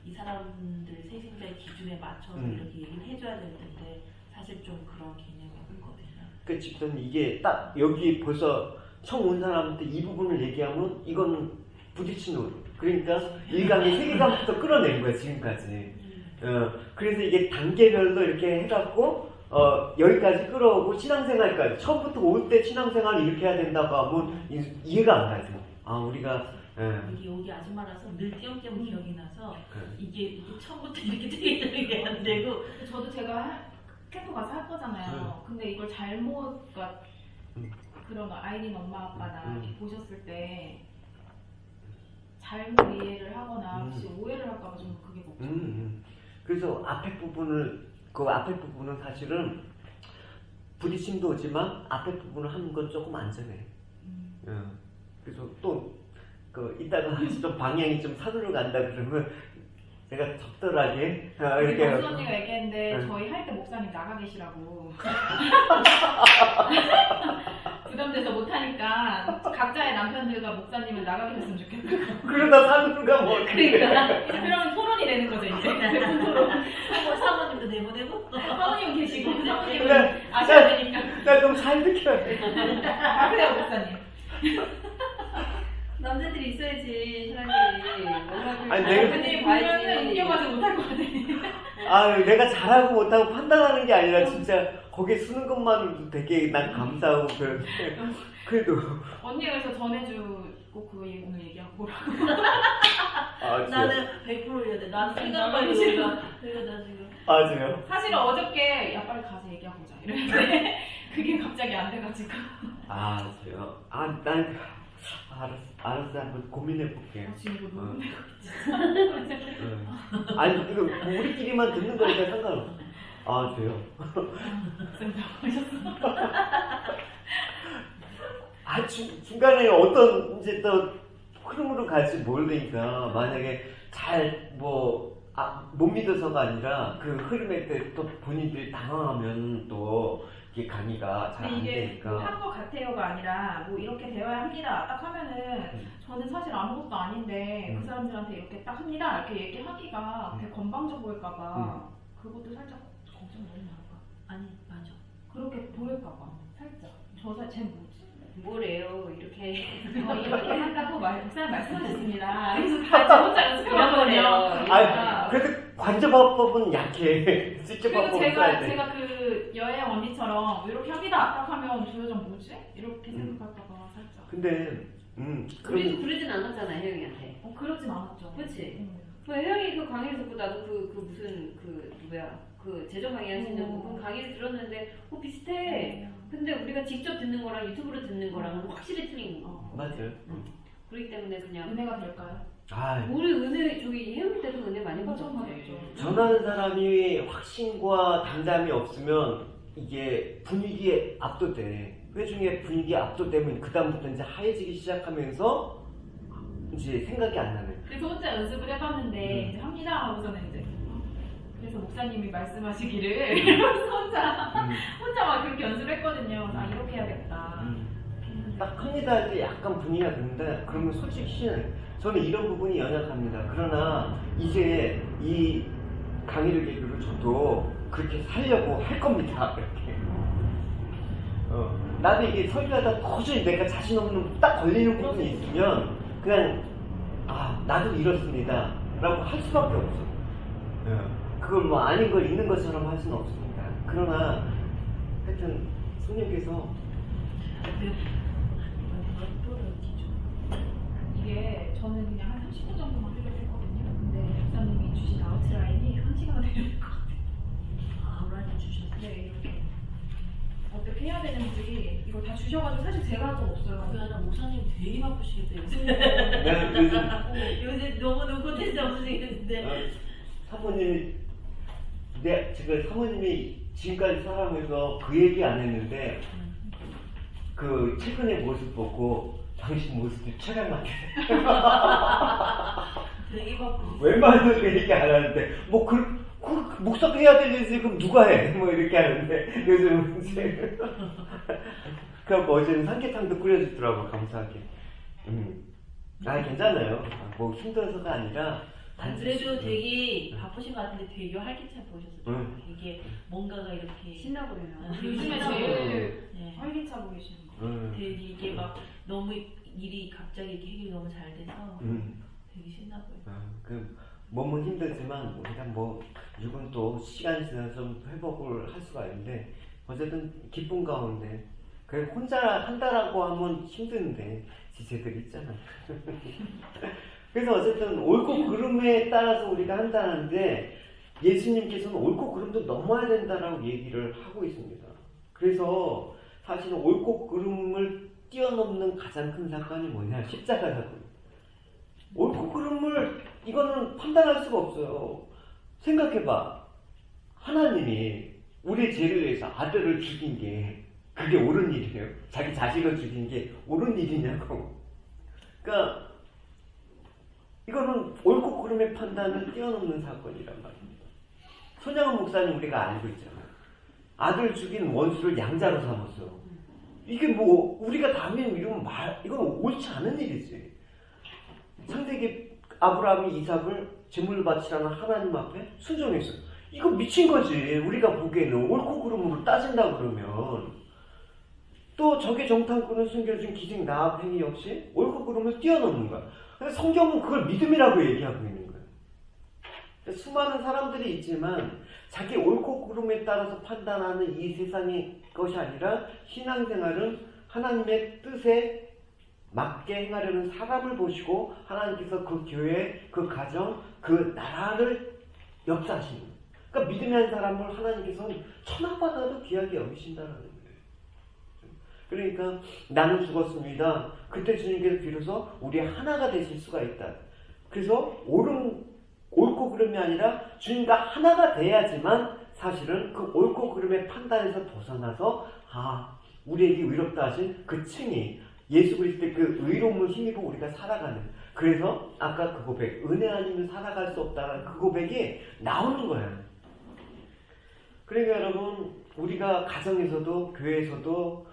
Speaker 4: 이 사람들 세신자의 기준에 맞춰서 이렇게 얘기를 해줘야 될 텐데 사실 좀 그런 개념이 없거든요.
Speaker 2: 그 집사는 이게 딱 여기 벌써 처음 온 사람한테 이 부분을 얘기하면 이건 부딪히는 거예요. 그러니까 1강의 세계관부터 끌어낸 거야 지금까지. 그래서 이게 단계별로 이렇게 해갖고 여기까지 끌어오고 신앙생활까지 처음부터 올 때 신앙생활 이렇게 해야 된다고 하면 이해가 안 가죠. 우리가
Speaker 4: 이게 여기 아줌마라서 늘 띄엄띄엄 기억이 나서 이게 처음부터 이렇게 되게 게 안 되고
Speaker 1: 저도 제가 캠프 가서 할 거잖아요. 근데 이걸 잘못 그런 아이린 엄마 아빠나 이렇게 보셨을 때 잘못 이해를 하거나 혹시 오해를 할까봐 좀 그게 걱정.
Speaker 2: 그래서 앞에 부분은 사실은 부딪힘도 오지만 앞에 부분을 하는 건 조금 안전해. 그래서 또 이따가 좀 방향이 좀 산으로 간다 그러면 제가 적절하게
Speaker 1: 우리
Speaker 2: 이렇게
Speaker 1: 박수 언니가 얘기했는데 저희 할 때 목사님 나가 계시라고. 부담돼서 못하니까 각자의 남편들과 목사님은 나가 계셨으면 좋겠다.
Speaker 2: 그러다 산으로 가면 어떡해.
Speaker 1: 그러니까 그러면 토론이 되는 거죠 이제. 대본 토론.
Speaker 4: 사모님도 내보내고
Speaker 1: 사모님 계시고 사모님은
Speaker 2: 네.
Speaker 1: 아셔야 되니까.
Speaker 2: 나 그럼 잘 지켜야 돼.
Speaker 1: 그래요 목사님.
Speaker 3: 남자들이 있어야지 신랑들이.
Speaker 2: 아니, 내가
Speaker 1: 근데 보면은 웃겨가지고 못할 것 같아.
Speaker 2: 내가 잘하고 못하고 판단하는 게 아니라 진짜 거기에 쓰는 것만으로도 되게 난 감사하고 그런데 그래도
Speaker 1: 언니가 그래서 전해주고 그거 오늘 얘기하고 오라고.
Speaker 4: 나는 100%여야 돼. 난 생각만
Speaker 1: 싫어.
Speaker 4: 이거 나 지금.
Speaker 2: 맞아요.
Speaker 1: 사실은 어저께 야 빨리 가서 얘기하고 오자 이랬는데 그게 갑자기 안 돼가지고.
Speaker 2: 저요. 난 알았어 한번 고민해 볼게요.
Speaker 1: 지금 이거 너무
Speaker 2: 아니 이거 우리끼리만 듣는 거니까 상관없어. 저요. 중간에 어떤 이제 또 흐름으로 갈지 모르니까 만약에 잘 못 믿어서가 아니라 그 흐름에 또 본인들이 당황하면 또 이게 강의가 잘 안
Speaker 1: 근데 이게
Speaker 2: 되니까.
Speaker 1: 한 것 같아요가 아니라 뭐 이렇게 되어야 합니다. 딱 하면은 저는 사실 아무것도 아닌데 그 사람들한테 이렇게 딱 합니다. 이렇게 얘기하기가 되게 건방져 보일까봐 그것도 살짝 걱정 너무 많아.
Speaker 4: 아니 맞아.
Speaker 1: 그렇게 보일까봐 살짝. 쟤 뭐지?
Speaker 3: 뭐래요 이렇게.
Speaker 1: 이렇게 한다고 목사님 말씀하셨습니다. 그래서 다 혼자 연습해봤거든요.
Speaker 2: 그래도 관제법은 약해. 직접
Speaker 1: 그리고
Speaker 2: 법은 써야 돼.
Speaker 1: 제가 그 여행 언니처럼 이렇게 합니다. 딱 하면 저 여자 뭐지? 이렇게 생각할까봐 살짝.
Speaker 2: 근데
Speaker 3: 우리도 그러진 않았잖아 혜영이한테.
Speaker 1: 그러진 않았죠.
Speaker 3: 그치? 혜영이 그 강의를 듣고 나도 그 재정 강의 하시는 분 강의를 들었는데 비슷해. 근데 우리가 직접 듣는 거랑 유튜브로 듣는 거랑은 확실히 틀린 거.
Speaker 2: 맞아요.
Speaker 3: 그렇기 때문에 그냥
Speaker 1: 은혜가 될까요?
Speaker 3: 우리 은혜 혜영이 때도 은혜 많이
Speaker 1: 맞죠,
Speaker 3: 받았지.
Speaker 2: 전하는 사람이 확신과 당담이 없으면 이게 분위기에 압도돼. 회중의 분위기에 압도되면 그 다음부터 이제 하얘지기 시작하면서 이제 생각이 안 나네.
Speaker 1: 그래서 혼자 연습을 해봤는데 이제 합니다 하고서는 이제 그래서 목사님이 말씀하시기를 이러면서 혼자 막 그렇게 연습했거든요. 이렇게 해야겠다.
Speaker 2: 딱 합니다 할 때 약간 분위기가 드는데 그러면 솔직히 저는 이런 부분이 연약합니다. 그러나 이제 이 강의를 계기로 저도 그렇게 살려고 할 겁니다. 그렇게. 나도 이게 설교하다 도저히 내가 자신 없는 딱 걸리는 부분이 있으면 그냥 나도 이렇습니다 라고 할 수밖에 없어. 그걸 뭐 아닌 걸 있는 것처럼 할 수는 없습니다. 그러나 하여튼 성령께서
Speaker 1: 이게 저는 그냥 한 30분 정도만 하려고 했거든요. 근데 목사님이 주신 아웃라인이 1시간은 되는 것 같아요.
Speaker 4: 아우라님 주셨어요.
Speaker 1: 네, 이렇게 어떻게 해야 되는지 이걸 다 주셔가지고 사실 제가 좀 없어요.
Speaker 4: 그게 아니라 목사님 되게 바쁘시겠어요. 요새.
Speaker 2: 내가
Speaker 4: 요새 너무 눈꽃에서 없으시겠는데.
Speaker 2: 사모님이 제가 사모님이 지금까지 살아가면서 그 얘기 안 했는데 그 최근의 모습 보고 당신 모습이 최강 같아.
Speaker 4: 되게 바쁘시죠.
Speaker 2: 웬만해서 그 얘기 안 하는데 목사도 해야 될 일이지 그럼 누가 해? 뭐 이렇게 하는데 요즘은 이제 그래갖고 어제는 삼계탕도 끓여주더라고 감사하게. 괜찮아요. 뭐 힘들어서가 아니라
Speaker 4: 그래도 되게 바쁘신 것 같은데 되게 활기차 보이셨어요.
Speaker 2: 응.
Speaker 4: 되게 뭔가가 이렇게
Speaker 3: 신나 보여요.
Speaker 1: 요즘에
Speaker 4: 신나
Speaker 1: 제일
Speaker 4: 네.
Speaker 1: 활기차 보이시는 거.
Speaker 4: 되게 이게 막 너무 일이 갑자기 이렇게 해결이 너무 잘 돼서 되게 신나 보여요.
Speaker 2: 그 몸은 힘들지만 우리가 뭐 육은 또 시간이 지나서 좀 회복을 할 수가 있는데 어쨌든 기쁨 가운데 그래 혼자 한다라고 하면 힘든데 지체들이 있잖아. 그래서 어쨌든 옳고 그름에 따라서 우리가 한다는데 예수님께서는 옳고 그름도 넘어야 된다라고 얘기를 하고 있습니다. 그래서 사실은 옳고 그름을 뛰어넘는 가장 큰 사건이 뭐냐? 십자가 사건. 옳고 그름을 이거는 판단할 수가 없어요. 생각해봐. 하나님이 우리의 죄를 위해서 아들을 죽인 게 그게 옳은 일이에요? 자기 자식을 죽인 게 옳은 일이냐고. 그러니까 이거는 옳고 그름의 판단을 뛰어넘는 사건이란 말입니다. 손양원 목사님 우리가 알고 있잖아요. 아들 죽인 원수를 양자로 삼았어요. 이게 뭐 우리가 다면 이러면 이건 옳지 않은 일이지. 창세기 아브라함이 이삭을 제물 바치라는 하나님 앞에 순종했어요. 이거 미친 거지. 우리가 보기에는 옳고 그름으로 따진다 그러면 또 적의 정탐꾼을 숨겨준 기생 라합 행위 역시 옳고 그름을 뛰어넘는 거야. 성경은 그걸 믿음이라고 얘기하고 있는 거예요. 수많은 사람들이 있지만 자기 옳고 그름에 따라서 판단하는 이 세상의 것이 아니라 신앙생활은 하나님의 뜻에 맞게 행하려는 사람을 보시고 하나님께서 그 교회, 그 가정, 그 나라를 역사하시는 거예요. 그러니까 믿음이 한 사람을 하나님께서는 천하보다도 귀하게 여기신다는 거예요. 그러니까 나는 죽었습니다. 그때 주님께서 비로소 우리 하나가 되실 수가 있다. 그래서 옳고 그름이 아니라 주님과 하나가 돼야지만 사실은 그 옳고 그름의 판단에서 벗어나서 우리에게 의롭다 하신 그 층이 예수 그리스도의 그 의로움을 힘입어 우리가 살아가는, 그래서 아까 그 고백, 은혜 아니면 살아갈 수 없다는 그 고백이 나오는 거예요. 그러니까 여러분, 우리가 가정에서도 교회에서도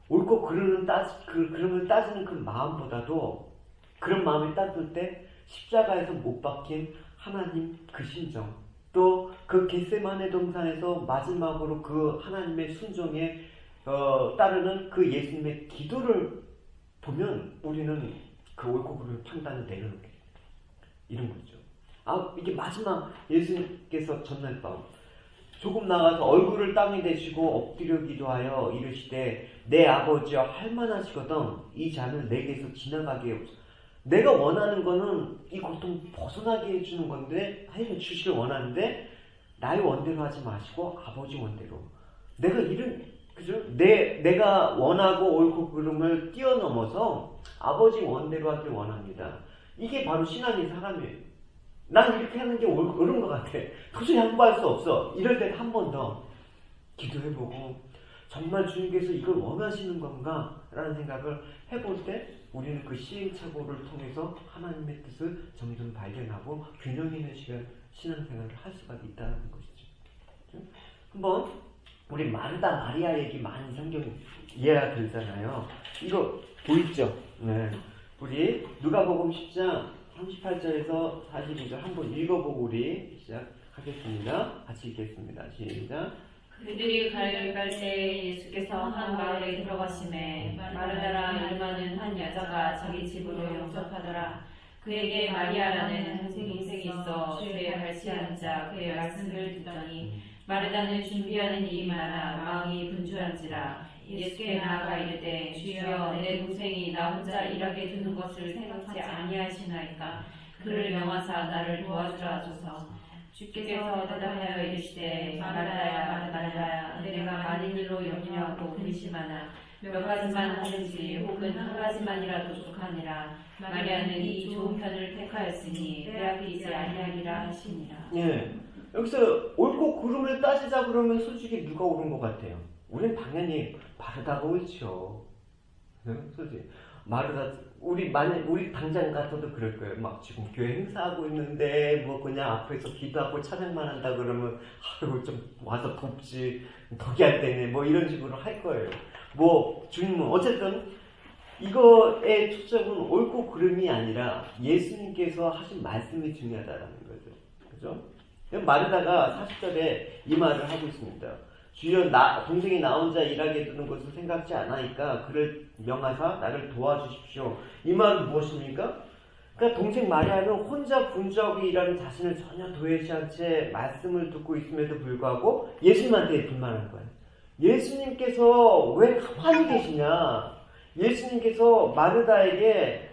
Speaker 2: 옳고 그름을 따지는 그 마음보다도, 그런 마음이 따뜻할 때 십자가에서 못 박힌 하나님 그 심정, 또 그 겟세마네 동산에서 마지막으로 그 하나님의 순종에 따르는 그 예수님의 기도를 보면 우리는 그 옳고 그름의 판단을 내려놓게 됩니다. 이런 거죠. 이게 마지막 예수님께서 전날 밤 조금 나가서 얼굴을 땅에 대시고 엎드려 기도하여 이르시되 내 아버지여 할만하시거든 이 잔을 내게서 지나가게 해옵소서. 내가 원하는 거는 이 고통 벗어나게 해주는 건데, 하나님 주시길 원하는데 나의 원대로 하지 마시고 아버지 원대로. 그죠? 내가 원하고 옳고 그름을 뛰어넘어서 아버지 원대로 하길 원합니다. 이게 바로 신앙의 사람이에요. 난 이렇게 하는 게 옳은 것 같아. 도저히 양보할 수 없어. 이럴 때 한 번 더 기도해보고, 정말 주님께서 이걸 원하시는 건가? 라는 생각을 해볼 때 우리는 그 시행착오를 통해서 하나님의 뜻을 점점 발견하고 균형 있는 신앙생활을 할 수가 있다는 것이죠. 한번 우리 마르다 마리아 얘기 많이 성경 이해가 들잖아요. 이거 보이죠? 네. 우리 누가복음 10장 38절에서 42절 한번 읽어보고 우리 시작하겠습니다. 같이 읽겠습니다. 시작.
Speaker 3: 그들이 갈 때 예수께서 한 마을에 들어가심에 마르다라 이름하는 한 여자가 자기 집으로 영접하더라. 그에게 마리아라는 한 동생이 있어 주의 발치에 앉아 그의 말씀을 듣더니 마르다는 준비하는 일이 많아 마음이 분주한지라. 예수께 나아가 이르되 주여 내 동생이 나 혼자 일하게 두는 것을 생각지 아니하시나이까. 그를 명하사 나를 도와주라 하소서. 주께서 대답하여 이르시되 마르다야 마르다야 내가 많은 일로 염려하고 근심하나 몇 가지만 하든지 혹은 한 가지만이라도 족하니라. 마리아는 이 좋은 편을 택하였으니 빼앗기지 아니하리라 하시니라.
Speaker 2: 예. 여기서 옳고 그름을 따지자 그러면 솔직히 누가 옳은 것 같아요? 우리는 당연히 마르다가 옳죠. 네? 솔직히 마르다 우리 당장 같아도 그럴 거예요. 막 지금 교회 행사하고 있는데 뭐 그냥 앞에서 기도하고 찬양만 한다 그러면 아유 좀 와서 돕지 덕이 안 되네 뭐 이런 식으로 할 거예요. 뭐 주님은 어쨌든 이거의 초점은 옳고 그름이 아니라 예수님께서 하신 말씀이 중요하다라는 거죠. 그죠? 마르다가 40절에 이 말을 하고 있습니다. 주여 동생이 나 혼자 일하게 두는 것을 생각지 않으니까 그를 명하사 나를 도와주십시오. 이 말은 무엇입니까? 그러니까 동생 마리아는 혼자 분주하고 일하는 자신을 전혀 도외시한 채 말씀을 듣고 있음에도 불구하고 예수님한테 불만한 거예요. 예수님께서 왜 가만히 계시냐? 예수님께서 마르다에게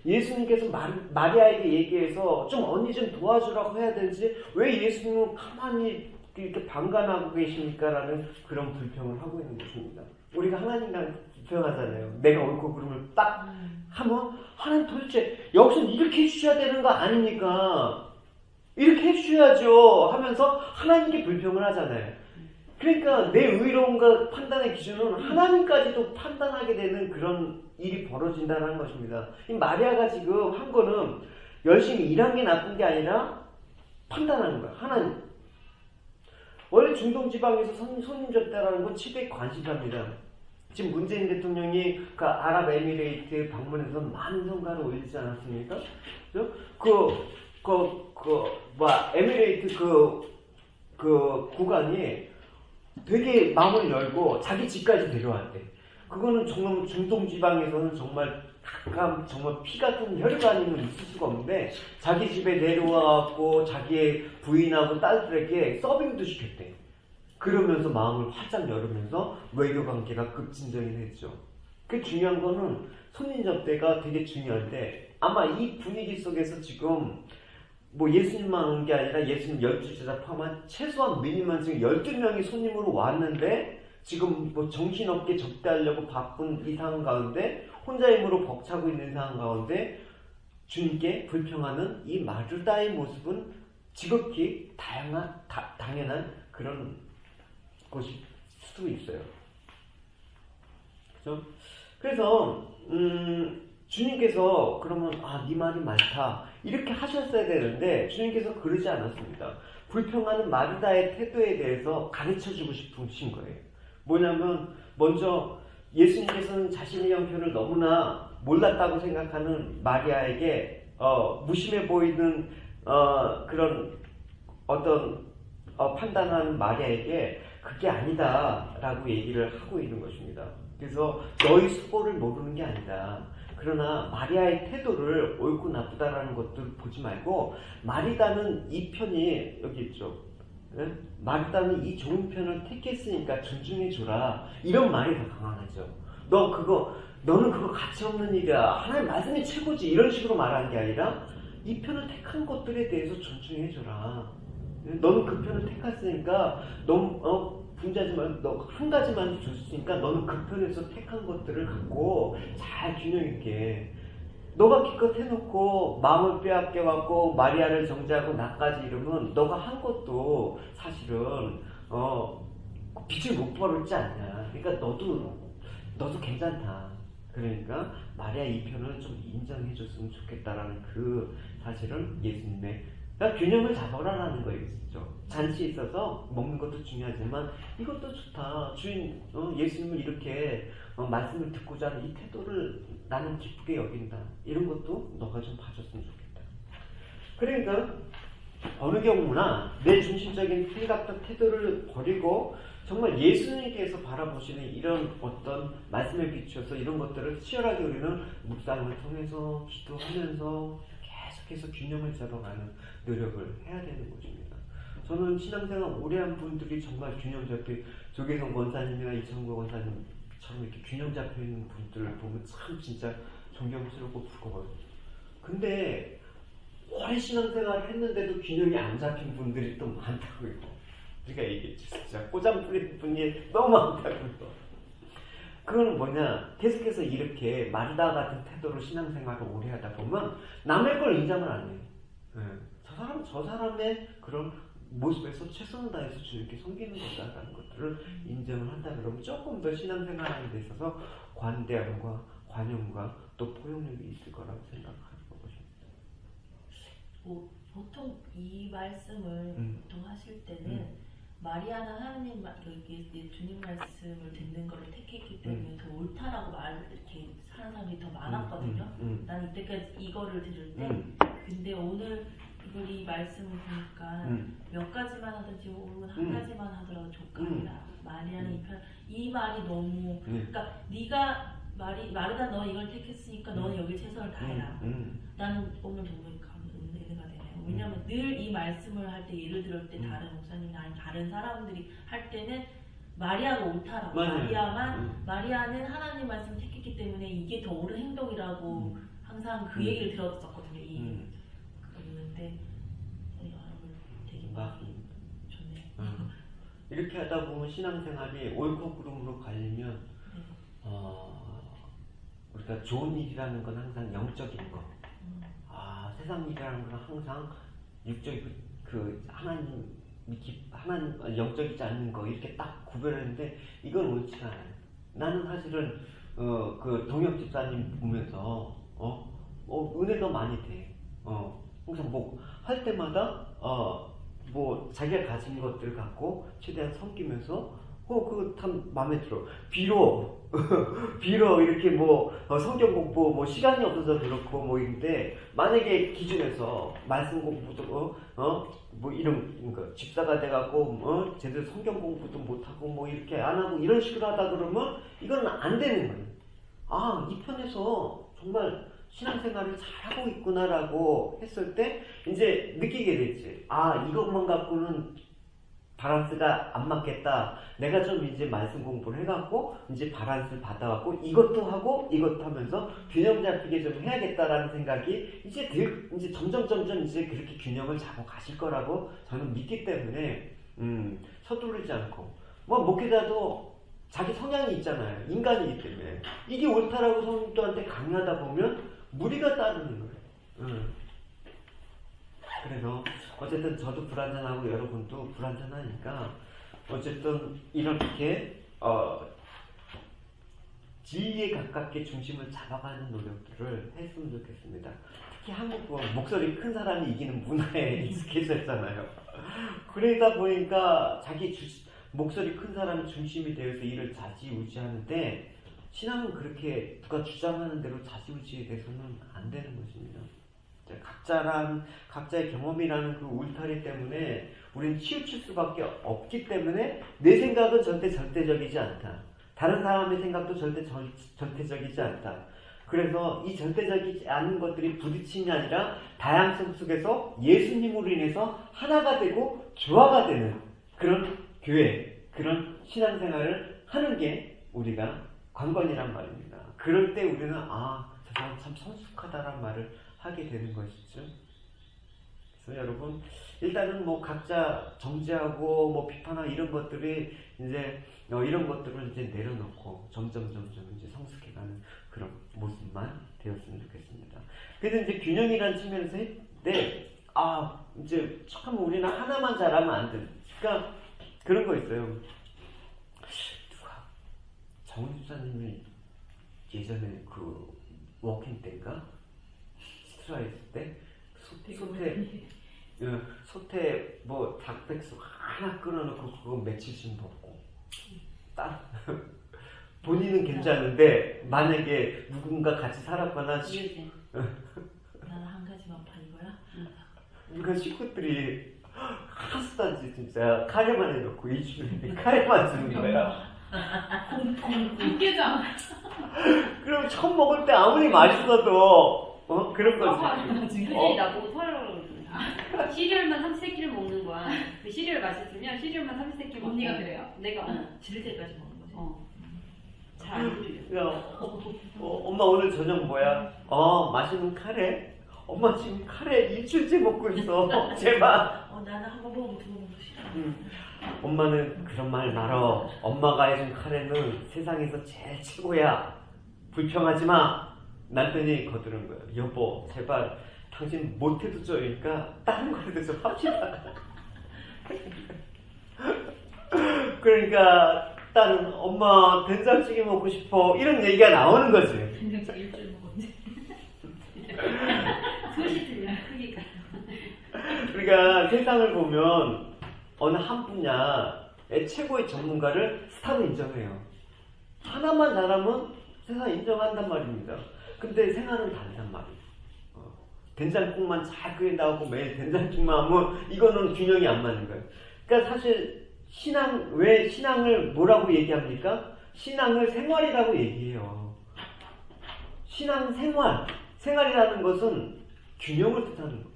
Speaker 2: 예수님께서 마리아에게 얘기해서 좀 언니 좀 도와주라고 해야 되지 왜 예수님은 가만히 이렇게 방관하고 계십니까? 라는 그런 불평을 하고 있는 것입니다. 우리가 하나님과 불평하잖아요. 내가 옳고 그름을 딱 하면 하나님 도대체 여기서 이렇게 해주셔야 되는 거 아닙니까? 이렇게 해주셔야죠 하면서 하나님께 불평을 하잖아요. 그러니까 내 의로움과 판단의 기준은 하나님까지도 판단하게 되는 그런 일이 벌어진다는 것입니다. 이 마리아가 지금 한 거는 열심히 일한 게 나쁜 게 아니라 판단하는 거야. 하나님. 원래 중동 지방에서 손님 접대라는 건 치대 관심사입니다. 지금 문재인 대통령이 그 아랍에미레이트 방문해서 많은 성과를 올리지 않았습니까? 그죠? 에미레이트 그 구간이 되게 마음을 열고 자기 집까지 데려왔대. 그거는 정말 중동 지방에서는 정말 정말 피 같은 혈관이면 있을 수가 없는데 자기 집에 내려와갖고 자기의 부인하고 딸들에게 서빙도 시켰대. 그러면서 마음을 활짝 열으면서 외교 관계가 급진전이 됐죠. 그 중요한 거는 손님 접대가 되게 중요한데 아마 이 분위기 속에서 지금 뭐 예수님만 온 게 아니라 예수님 12제자 포함한 최소한 미니멈 지금 12명이 손님으로 왔는데 지금 뭐 정신없게 접대하려고 바쁜 이 상황 가운데 혼자 힘으로 벅차고 있는 상황 가운데 주님께 불평하는 이 마르다의 모습은 지극히 당연한 그런 것일 수도 있어요. 그죠? 그래서 주님께서 그러면 네 말이 많다 이렇게 하셨어야 되는데 주님께서 그러지 않았습니다. 불평하는 마르다의 태도에 대해서 가르쳐주고 싶으신 거예요. 뭐냐면 먼저 예수님께서는 자신의 형편을 너무나 몰랐다고 생각하는 마리아에게 무심해 보이는 그런 어떤 판단하는 마리아에게 그게 아니다라고 얘기를 하고 있는 것입니다. 그래서 너희 수고를 모르는 게 아니다. 그러나 마리아의 태도를 옳고 나쁘다라는 것들 보지 말고 마리다는 이 편이 여기 있죠. 네? 마리다는 이 좋은 편을 택했으니까 존중해줘라. 이런 말이 더 강하죠. 너는 그거 가치 없는 일이야. 하나님 말씀이 최고지. 이런 식으로 말하는 게 아니라 이 편을 택한 것들에 대해서 존중해줘라. 너는 그 편을 택했으니까 너무 분자지 말고 너 한 가지만 줬으니까 너는 그 편에서 택한 것들을 갖고 잘 균형 있게 너가 기껏 해놓고 마음을 빼앗겨갖고 마리아를 정죄하고 나까지 이러면 너가 한 것도 사실은 빛을 못 발했지 않냐. 그러니까 너도 괜찮다. 그러니까 마리아 이 편을 좀 인정해줬으면 좋겠다라는 그 사실은 예수님의 그러니까 균형을 잡아라라는 거였죠. 잔치에 있어서 먹는 것도 중요하지만 이것도 좋다. 주인 예수님을 이렇게 말씀을 듣고자 하는 이 태도를 나는 기쁘게 여긴다. 이런 것도 너가 좀 봐줬으면 좋겠다. 그러니까 어느 경우나 내 중심적인 생각과 태도를 버리고 정말 예수님께서 바라보시는 이런 어떤 말씀에 비추어서 이런 것들을 치열하게 우리는 묵상을 통해서 기도하면서 계속해서 균형을 잡아가는 노력을 해야 되는 것입니다. 저는 신앙생활 오래 한 분들이 정말 균형 잡힌 조계성 권사님이나 이창구 권사님처럼 이렇게 균형 잡혀 있는 분들을 보면 참 진짜 존경스럽고 부러워요. 근데 오래 신앙생활을 했는데도 균형이 안 잡힌 분들이 또 많다고요. 우리가 얘기했지. 진짜 꼬장 부리는 분이 너무 많다고요. 그건 뭐냐, 계속해서 이렇게 마르다 같은 태도로 신앙생활을 오래 하다 보면 남의 걸 인정을 안 해요. 저 사람의 그런 모습에서 최선을 다해서 주님께 섬기는 거다라는 것들을 인정을 한다 그러면 조금 더 신앙생활하는 데 있어서 관대함과 관용과 또 포용력이 있을 거라고 생각하는 것입니다.
Speaker 4: 보통 이 말씀을 보통 하실 때는 마리아는 하나님 주님 말씀을 듣는 것을 택했기 때문에 더 옳다라고 말을 이렇게 하는 사람이 더 많았거든요. 난 이때까지 이거를 들을 때 근데 오늘 이 말씀을 보니까 몇 가지만 하든지 혹은 한 가지만 하더라도 족합니다. 마리아는 이 말이 너무 그러니까 네가 마르다 너 이걸 택했으니까 너는 여기 최선을 다해라. 나는 오늘 너무 은혜가 되네요. 왜냐하면 늘 이 말씀을 할 때 예를 들을 때 다른 목사님이나 아니 다른 사람들이 할 때는 마리아가 옳다라고 마리아는 하나님 말씀 택했기 때문에 이게 더 옳은 행동이라고 항상 그 얘기를 들었었거든요. 그랬는데 되게 좋네요.
Speaker 2: 이렇게 하다 보면 신앙생활이 옳고 그름으로 갈리면 우리가 좋은 일이라는 건 항상 영적인 거. 세상 일이라는 건 항상 육적인 하나님 영적이지 않는 거 이렇게 딱 구별했는데 이건 옳지 않아요. 나는 사실은 그 동혁 집사님 보면서 은혜가 많이 돼. 항상 뭐 할 때마다 뭐 자기가 가진 것들 갖고 최대한 섬기면서 그거 참 마음에 들어. 비록 이렇게 뭐 성경 공부 뭐 시간이 없어서 그렇고 뭐 이런데 만약에 기준에서 말씀 공부도 뭐 이런 거 집사가 돼갖고 제대로 성경 공부도 못하고 뭐 이렇게 안 하고 이런 식으로 하다 그러면 이건 안 되는 거예요. 이 편에서 정말 신앙생활을 잘하고 있구나라고 했을 때 이제 느끼게 됐지. 이것만 갖고는 바란스가 안 맞겠다. 내가 좀 이제 말씀 공부를 해갖고 이제 바란스를 받아갖고 이것도 하고 이것도 하면서 균형 잡히게 좀 해야겠다라는 생각이 이제 점점 이제 그렇게 균형을 잡아 가실 거라고 저는 믿기 때문에 서두르지 않고 뭐 목회자도 자기 성향이 있잖아요. 인간이기 때문에 이게 옳다라고 성도한테 강요하다 보면 무리가 따르는 거예요. 그래서 어쨌든 저도 불안전하고 여러분도 불안전하니까 어쨌든 이렇게 진리에 가깝게 중심을 잡아가는 노력들을 했으면 좋겠습니다. 특히 한국은 목소리 큰 사람이 이기는 문화에 익숙해졌잖아요. 그러다 보니까 자기 목소리 큰 사람이 중심이 되어서 일을 좌지우지하는데 신앙은 그렇게 누가 주장하는 대로 좌지우지에 대해서는 안 되는 것입니다. 각자의 경험이라는 그 울타리 때문에 우리는 치우칠 수밖에 없기 때문에 내 생각은 절대적이지 않다. 다른 사람의 생각도 절대적이지 않다. 그래서 이 절대적이지 않은 것들이 부딪힘이 아니라 다양성 속에서 예수님으로 인해서 하나가 되고 조화가 되는 그런 교회, 그런 신앙생활을 하는 게 우리가 관건이란 말입니다. 그럴 때 우리는 저 사람 참 성숙하다란 말을 하게 되는 것이죠. 그래서 여러분 일단은 뭐 각자 정죄하고 뭐 비판하고 이런 것들이 이제 이런 것들을 이제 내려놓고 점점 이제 성숙해가는 그런 모습만 되었으면 좋겠습니다. 그래서 이제 균형이라는 측면에서 했는데 이제 참 우리는 하나만 잘하면 안 돼. 그러니까 그런 거 있어요. 정훈 집사님이 예전에 워킹 때인가? 스트라이크 때? 소태 소태 뭐 닭백숙 하나 끓여놓고 그거 며칠씩 먹고 딱 본인은 괜찮은데 만약에 누군가 같이 살았거나
Speaker 3: 이유진.
Speaker 4: 나는 한 가지만 파 이거야.
Speaker 2: 그러니까 식구들이 하수단지 진짜 카레만 해놓고 일주일에 카레만 주는 거야.
Speaker 1: 육개장.
Speaker 2: 그럼 처음 먹을 때 아무리 맛있어도 그런 거지.
Speaker 3: 솔직히 나보고 서로 시리얼만 3-4끼를 먹는 거야. 그 시리얼 맛있으면 시리얼만 3-4끼 먹고.
Speaker 1: 언니가 그래요?
Speaker 3: 내가
Speaker 4: 지를 때까지 먹는 거지.
Speaker 3: 잘 안 들려.
Speaker 2: 야, 엄마 오늘 저녁 뭐야? 맛있는 카레? 엄마 지금 카레 일주일째 먹고 있어. 제발.
Speaker 4: 나는 한 번 먹으면 두 번 먹고 싫어.
Speaker 2: 엄마는 그런 말 말어. 엄마가 해준 카레는 세상에서 제일 최고야. 불평하지 마. 남편이 거드는 거야. 여보, 제발 당신 못해도 좋으니까 다른 거라도 좀 합시다. 그러니까 딸은 엄마 된장찌개 먹고 싶어 이런 얘기가 나오는 거지.
Speaker 4: 된장찌개 일주일 먹었지.
Speaker 3: 숱이 틀려 크기가.
Speaker 2: 그러니까 세상을 보면 어느 한 분야의 최고의 전문가를 스타로 인정해요. 하나만 잘하면 세상 인정한단 말입니다. 근데 생활은 다르단 말이에요. 된장국만 잘 끓인다고 매일 된장국만 하면 이거는 균형이 안 맞는 거예요. 그러니까 사실 왜 신앙을 뭐라고 얘기합니까? 신앙을 생활이라고 얘기해요. 신앙 생활이라는 것은 균형을 뜻하는 거예요.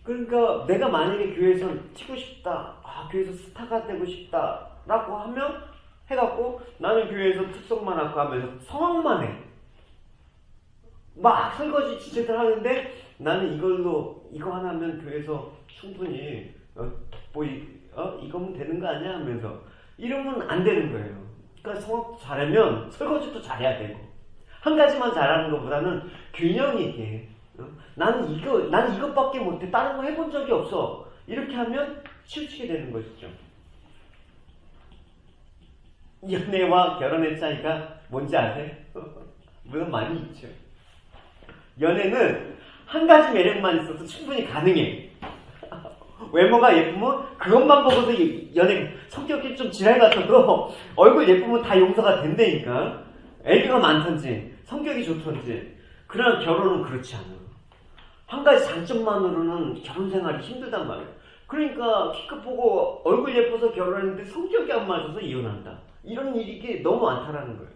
Speaker 2: 그러니까 내가 만약에 교회에서 튀고 싶다, 교회에서 스타가 되고 싶다라고 하면 해갖고 나는 교회에서 특성만 하고 하면서 성악만 해. 막 설거지 지체들 하는데 나는 이거 하나 하면 교회에서 충분히 이거면 되는 거 아니야 하면서 이러면 안 되는 거예요. 그러니까 성악도 잘하면 설거지도 잘해야 되고 한 가지만 잘하는 것보다는 균형 있게 나는 이것밖에 못해 다른 거 해본 적이 없어 이렇게 하면 치우치게 되는 것이죠. 연애와 결혼의 차이가 뭔지 아세요? 물론 많이 있죠. 연애는 한 가지 매력만 있어도 충분히 가능해. 외모가 예쁘면 그것만 보고서 성격이 좀 지랄 같아도 얼굴 예쁘면 다 용서가 된다니까. 애기가 많던지 성격이 좋던지. 그러나 결혼은 그렇지 않아. 한 가지 장점만으로는 결혼 생활이 힘들단 말이야. 그러니까 키크 보고 얼굴 예뻐서 결혼했는데 성격이 안 맞아서 이혼한다. 이런 일이 너무 많다라는 거예요.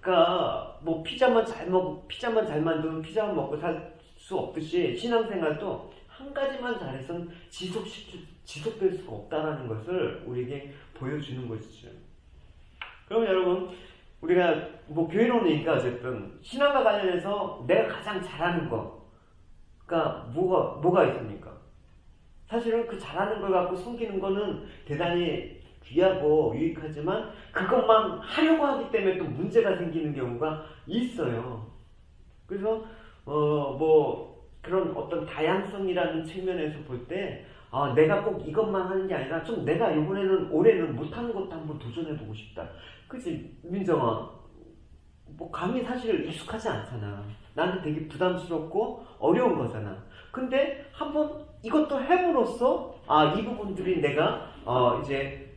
Speaker 2: 그러니까 뭐 피자만 잘 만들면 피자만 먹고 살 수 없듯이 신앙생활도 한 가지만 잘해서는 지속될 수가 없다라는 것을 우리에게 보여주는 것이죠. 그럼 여러분 우리가 뭐 교회론이니까 어쨌든 신앙과 관련해서 내가 가장 잘하는 거가 뭐가 있습니까? 사실은 그 잘하는 걸 갖고 숨기는 거는 대단히 귀하고 유익하지만 그것만 하려고 하기 때문에 또 문제가 생기는 경우가 있어요. 그래서 뭐 그런 어떤 다양성이라는 측면에서 볼 때 내가 꼭 이것만 하는 게 아니라 좀 내가 올해는 못하는 것도 한번 도전해보고 싶다. 그치 민정아? 뭐 감이 사실 익숙하지 않잖아. 나한테 되게 부담스럽고 어려운 거잖아. 근데 한번 이것도 해봄으로써 이 부분들이 내가 이제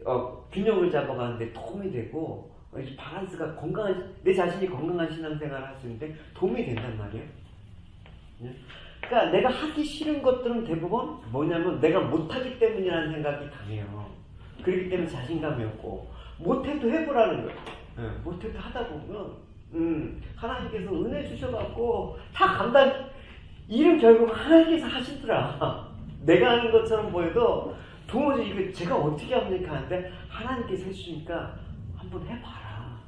Speaker 2: 균형을 잡아가는데 도움이 되고 이제 밸런스가 내 자신이 건강한 신앙생활을 할 수 있는데 도움이 된단 말이에요. 그러니까 내가 하기 싫은 것들은 대부분 뭐냐면 내가 못하기 때문이라는 생각이 강해요. 그렇기 때문에 자신감이 없고 못해도 해보라는 거예요. 못해도 하다 보면 하나님께서 은혜 주셔갖고 다 일은 결국 하나님께서 하시더라. 내가 하는 것처럼 보여도 도무지 이거 제가 어떻게 합니까 하는데 하나님께서 해주시니까 한번 해봐라.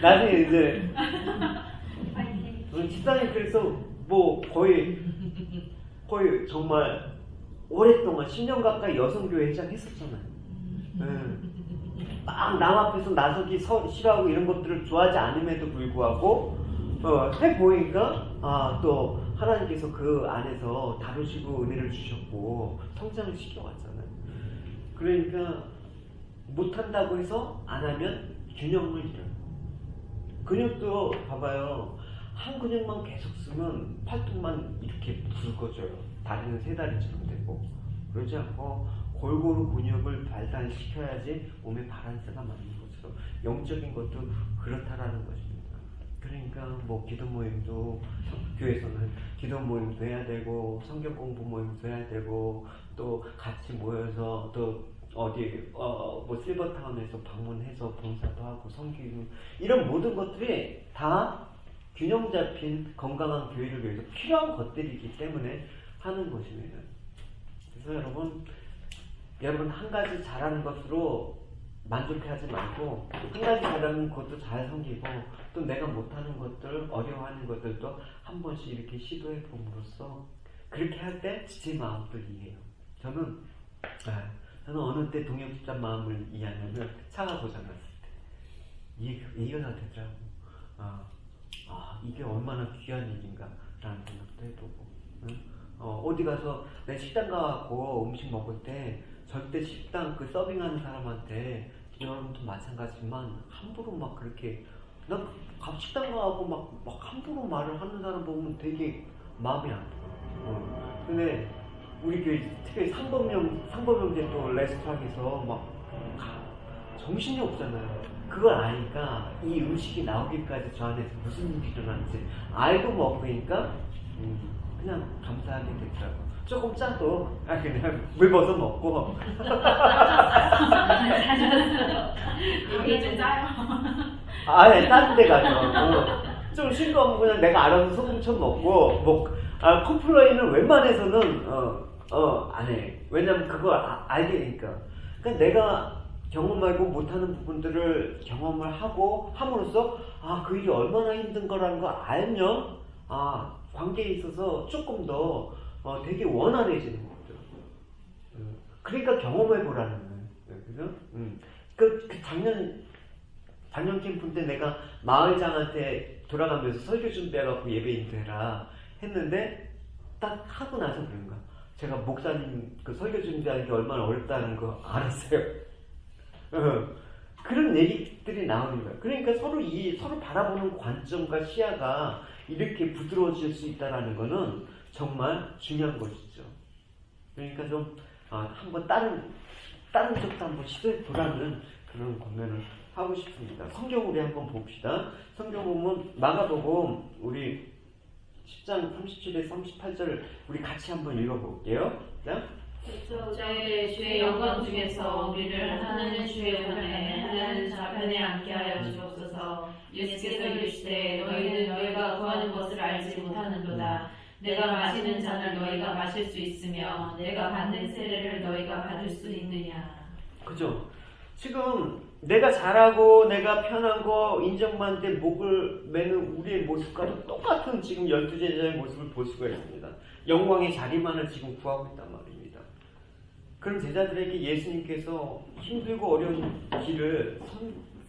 Speaker 2: 나중에 이제 집사님 그래서 뭐 거의 정말 오랫동안 10년 가까이 여성교회 회장 했었잖아요. 막 남 앞에서 나서기 싫어하고 이런 것들을 좋아하지 않음에도 불구하고 해보니까 또 하나님께서 그 안에서 다루시고 은혜를 주셨고 성장을 시켜왔잖아요. 그러니까 못한다고 해서 안 하면 균형을 잃어요. 근육도 봐봐요. 한 근육만 계속 쓰면 팔뚝만 이렇게 굵어져요. 다리는 세 다리처럼 되고. 그러지 않고 골고루 근육을 발달시켜야지 몸의 바란스가 맞는 것으로 영적인 것도 그렇다라는 것입니다. 그러니까 뭐 기도 모임도 교회에서는 기도 모임도 해야 되고 성경 공부 모임도 해야 되고 또 같이 모여서 또 어디 뭐 실버타운에서 방문해서 봉사도 하고 성경 이런 모든 것들이 다 균형 잡힌 건강한 교회를 위해서 필요한 것들이기 때문에 하는 것입니다. 그래서 여러분 한 가지 잘하는 것으로 만족해하지 말고 한 가지 잘하는 것도 잘 섬기고 또 내가 못하는 것들 어려워하는 것들도 한 번씩 이렇게 시도해 봄으로써 그렇게 할 때 지체 마음도 이해해요. 저는 어느 때 동역집단 마음을 이해하냐면 차가 고장났을 때 이해가 되더라고. 이게 얼마나 귀한 일인가 라는 생각도 해보고 어디 가서 내 식당 가고 음식 먹을 때 절대 식당 그 서빙하는 사람한테 여러분도 마찬가지지만 함부로 막 그렇게 난 식당 가고 막 함부로 말을 하는 사람 보면 되게 마음이 아프고 근데 우리 교회 특히 상범형제 또 레스토랑에서 막 정신이 없잖아요. 그걸 아니까 이 음식이 나오기까지 저 안에서 무슨 일이 일어났는지 알고 먹으니까 그냥 감사하게 됐더라고. 조금 짜도 그냥 물 벗어 먹고
Speaker 1: 이게 좀 짜요.
Speaker 2: 네, 딴 데 가서 좀 싱거우면 그냥 내가 알아서 소금 쳐 먹고 컴플레인은 웬만해서는 안 해. 왜냐면 그걸 알게 되니까. 그러니까 내가 경험 말고 못하는 부분들을 경험을 하고 함으로써 그 일이 얼마나 힘든 거라는 걸 알면 관계에 있어서 조금 더 되게 원활해지는 거죠. 그러니까 경험해보라는 거예요. 그죠? 그 작년 캠프 때 내가 마을장한테 돌아가면서 설교 준비해갖고 예배 인도해라 했는데 딱 하고 나서 그런 거야. 제가 목사님 그 설교 준비하는 게 얼마나 어렵다는 거 알았어요. 그런 얘기들이 나오는 거야. 그러니까 서로 바라보는 관점과 시야가 이렇게 부드러워질 수 있다는 거는 정말 중요한 것이죠. 그러니까 좀 한번 다른 쪽도 한번 시도해 보라는 그런 권면을 하고 싶습니다. 성경 우리 한번 봅시다. 성경 보면 마가복음 우리 10장 37에 38절을 우리 같이 한번 읽어볼게요. 자.
Speaker 4: 저의 주의 영광 중에서 우리를 하나님 주의 우편에 하나님 좌편에 앉게 하여 주옵소서. 예수께서 이르시되 너희는 너희가 구하는 것을 알지 못하는도다. 내가 마시는 잔을 너희가 마실 수 있으며 내가 받는 세례를 너희가 받을 수 있느냐.
Speaker 2: 그죠? 지금 내가 잘하고 내가 편한 거 인정받는 데 목을 매는 우리의 모습과도 똑같은 지금 12제자의 모습을 볼 수가 있습니다. 영광의 자리만을 지금 구하고 있단 말입니다. 그런 제자들에게 예수님께서 힘들고 어려운 길을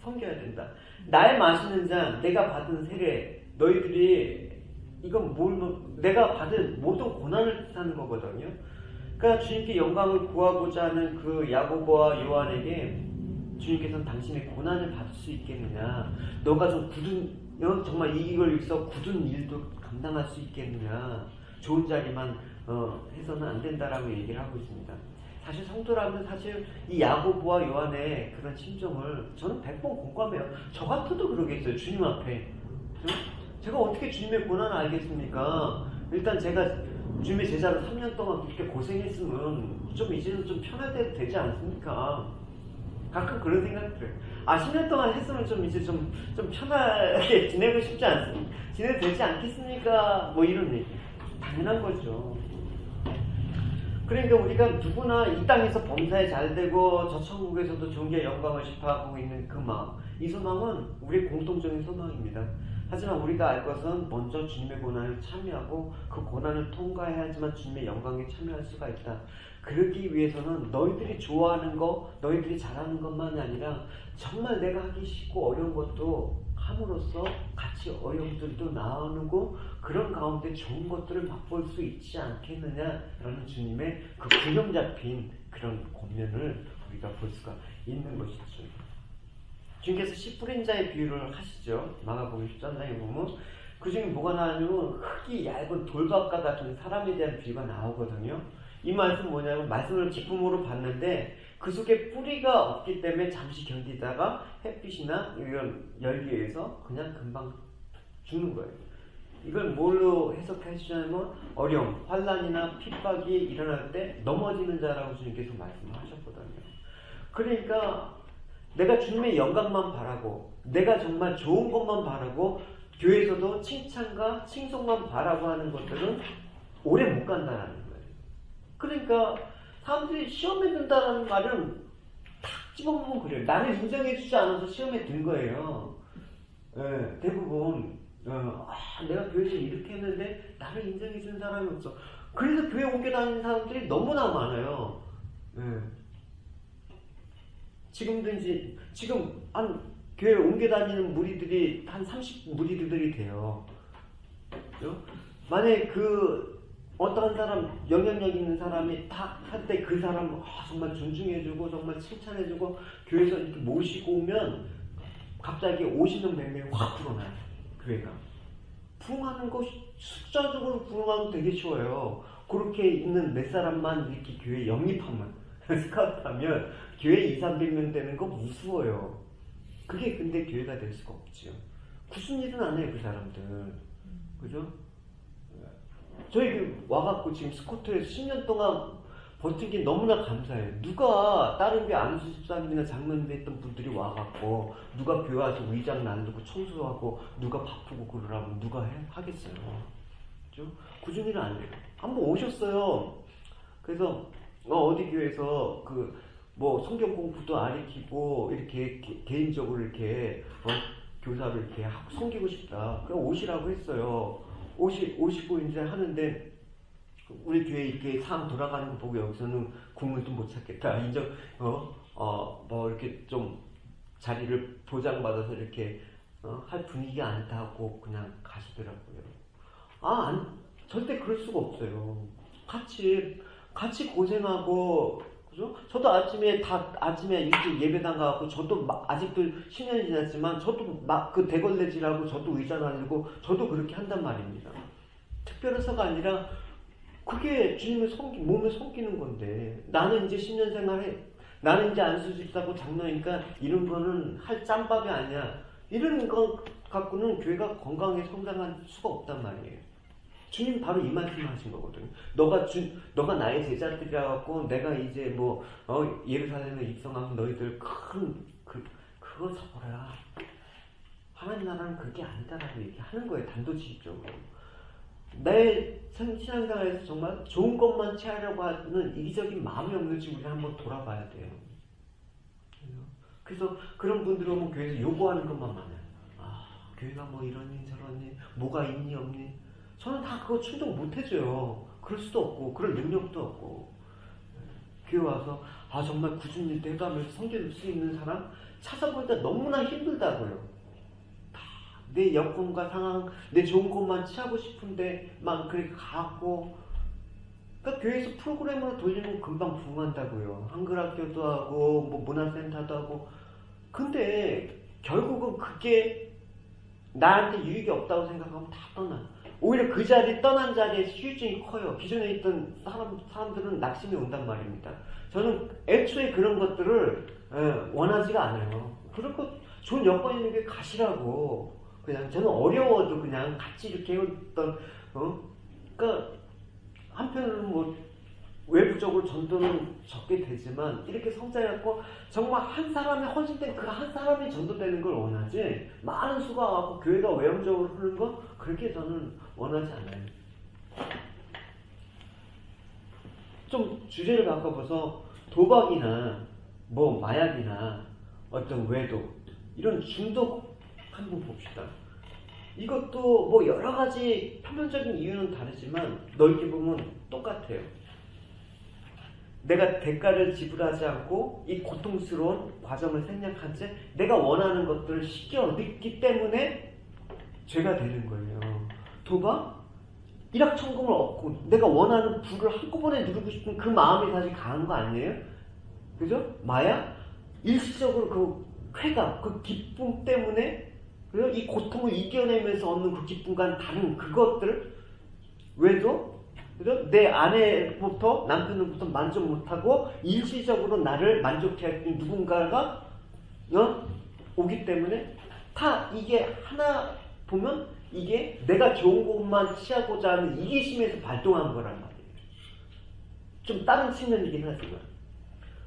Speaker 2: 섬겨야 된다. 날 마시는 잔, 내가 받은 세례, 너희들이 이건 내가 받은 모든 고난을 뜻하는 거거든요. 그러니까 주님께 영광을 구하고자 하는 그 야고보와 요한에게 주님께서는 당신의 고난을 받을 수 있겠느냐, 너가 좀 정말 이걸 위해서 굳은 일도 감당할 수 있겠느냐, 좋은 자리만 해서는 안 된다라고 얘기를 하고 있습니다. 사실 성도라면 사실 이 야고보와 요한의 그런 심정을 저는 100번 공감해요. 저 같아도 그러겠어요. 주님 앞에. 제가 어떻게 주님의 고난을 알겠습니까? 일단 제가 주님의 제자로 3년 동안 그렇게 고생했으면 좀 이제는 좀 편할 때도 되지 않습니까? 가끔 그런 생각 들어요. 10년 동안 했으면 좀 이제 좀 편하게 지내고 싶지 않습니까? 지내도 되지 않겠습니까? 뭐 이런 얘기. 당연한 거죠. 그러니까 우리가 누구나 이 땅에서 범사에 잘 되고 저 천국에서도 존귀의 영광을 집하고 있는 그 마음, 이 소망은 우리의 공통적인 소망입니다. 하지만 우리가 알 것은 먼저 주님의 고난을 참여하고 그 고난을 통과해야지만 주님의 영광에 참여할 수가 있다. 그러기 위해서는 너희들이 좋아하는 거, 너희들이 잘하는 것만이 아니라 정말 내가 하기 쉽고 어려운 것도 함으로써 같이 어려움들도 나누고 그런 가운데 좋은 것들을 맛볼 수 있지 않겠느냐라는 주님의 그 균형 잡힌 그런 권면을 우리가 볼 수가 있는 것이죠. 주님께서 씨 뿌린 자의 비유를 하시죠. 마가복음 13장에 보면 그 중에 뭐가 나오냐면 흙이 얇은 돌박과 같은 사람에 대한 비유가 나오거든요. 이 말씀 뭐냐면 말씀을 기쁨으로 받는데 그 속에 뿌리가 없기 때문에 잠시 견디다가 햇빛이나 이런 열기에 의해서 그냥 금방 죽는 거예요. 이걸 뭘로 해석해 주냐면 어려움, 환난이나 핍박이 일어날 때 넘어지는 자라고 주님께서 말씀하셨거든요. 그러니까 내가 주님의 영광만 바라고 내가 정말 좋은 것만 바라고 교회에서도 칭찬과 칭송만 바라고 하는 것들은 오래 못 간다는 거예요. 그러니까 사람들이 시험에 든다는 말은 탁 집어보면 그래요. 나를 인정해 주지 않아서 시험에 든 거예요. 예, 대부분 내가 교회에서 이렇게 했는데 나를 인정해 주는 사람이 없어. 그래서 교회 옮겨 다니는 사람들이 너무나 많아요. 예. 지금 한 교회 옮겨 다니는 무리들이 한 30 무리들이 돼요. 그죠? 만약에 그 어떠한 사람, 영향력 있는 사람이 딱 할 때 그 사람 정말 존중해주고 정말 칭찬해주고 교회에서 이렇게 모시고 오면 갑자기 오시는 몇 명이 확 불어나요. 교회가. 부흥하는 거 숫자적으로 부흥하면 되게 쉬워요. 그렇게 있는 몇 사람만 이렇게 교회 영입하면 스카우트하면 교회 2,300명 되는 거 무서워요. 그게 근데 교회가 될 수가 없지요. 무슨 일은 안 해요, 그 사람들. 그죠? 저희 와갖고 지금 스코트에서 10년 동안 버틴 게 너무나 감사해요. 누가 다른 교회 안수 집사님이나 장로님 했던 분들이 와갖고 누가 교회 와서 의장 나누고 청소하고 누가 바쁘고 그러라면 누가 하겠어요. 그죠? 굳은 일은 안 해요. 한번 오셨어요. 그래서 어디 교회에서 뭐 성경 공부도 가르치고 이렇게 개인적으로 이렇게 교사를 이렇게 하고 섬기고 싶다. 그럼 오시라고 했어요. 오시고 이제 하는데 우리 교회 이렇게 상황 돌아가는 거 보고 여기서는 국물도 못 찾겠다. 뭐 이렇게 좀 자리를 보장받아서 이렇게 할 분위기가 아니다고 그냥 가시더라고요. 절대 그럴 수가 없어요. 같이 고생하고, 그죠? 저도 아침에 일찍 예배당 가고, 저도 아직도 10년이 지났지만, 저도 그 대걸레질하고, 저도 의자 나르고, 저도 그렇게 한단 말입니다. 특별해서가 아니라, 그게 주님을 몸을 섬기는 건데, 나는 이제 10년 생활해, 나는 이제 안수집사고 장로니까, 이런 거는 할 짬밥이 아니야. 이런 거 갖고는 교회가 건강하게 성장할 수가 없단 말이에요. 주님 바로 이 말씀을 하신 거거든요. 너가 나의 제자들이라 갖고 내가 이제 예루살렘에 입성하면 너희들 그거 서보라. 하나님 나라는 그게 아니다라고 얘기하는 거예요. 단도직입적으로. 내 신앙생활에서 정말 좋은 것만 취하려고 하는 이기적인 마음이 없는지 우리 한번 돌아봐야 돼요. 그래서 그런 분들이 오면 교회에서 요구하는 것만 많아요. 교회가 뭐 이러니 저러니 뭐가 있니 없니. 저는 다 그거 충족 못 해줘요. 그럴 수도 없고 그럴 능력도 없고. 교회 와서 정말 굳은 일도 해가면서 섬길 수 있는 사람 찾아보니까 너무나 힘들다고요. 내 여건과 상황, 내 좋은 것만 취하고 싶은데만 그렇게 가고. 그러니까 교회에서 프로그램으로 돌리면 금방 부흥한다고요. 한글학교도 하고 뭐 문화센터도 하고. 근데 결국은 그게 나한테 유익이 없다고 생각하면 다 떠나. 오히려 그 자리 떠난 자리에 휴증이 커요. 기존에 있던 사람들은 낙심이 온단 말입니다. 저는 애초에 그런 것들을 원하지가 않아요. 그런 거 좋은 여건 있는 게 가시라고. 그냥 저는 어려워도 그냥 같이 이렇게 해왔던 그러니까 한편으로는 외부적으로 전도는 적게 되지만 이렇게 성장했고 정말 한 사람이 헌신된 그 한 사람이 전도되는 걸 원하지 많은 수가 와서 교회가 외형적으로 흐르는 거 그렇게 저는 원하지 않아요. 좀 주제를 바꿔봐서 도박이나 마약이나 어떤 외도 이런 중독 한번 봅시다. 이것도 여러 가지 표면적인 이유는 다르지만 넓게 보면 똑같아요. 내가 대가를 지불하지 않고 이 고통스러운 과정을 생략한 채 내가 원하는 것들을 쉽게 얻기 때문에 죄가 되는 거예요. 도박? 일확천금을 얻고 내가 원하는 부를 한꺼번에 누르고 싶은 그 마음이 사실 강한 거 아니에요? 그죠? 마약? 일시적으로 그 쾌감, 그 기쁨 때문에 그래서 이 고통을 이겨내면서 얻는 그 기쁨과는 다른 그것들 왜죠? 그래서 내 아내부터 남편으로부터 만족 못하고 일시적으로 나를 만족해 할 누군가가 오기 때문에 다 이게 하나 보면 이게 내가 좋은 것만 취하고자 하는 이기심에서 발동한 거란 말이에요. 좀 다른 측면이긴 하지만.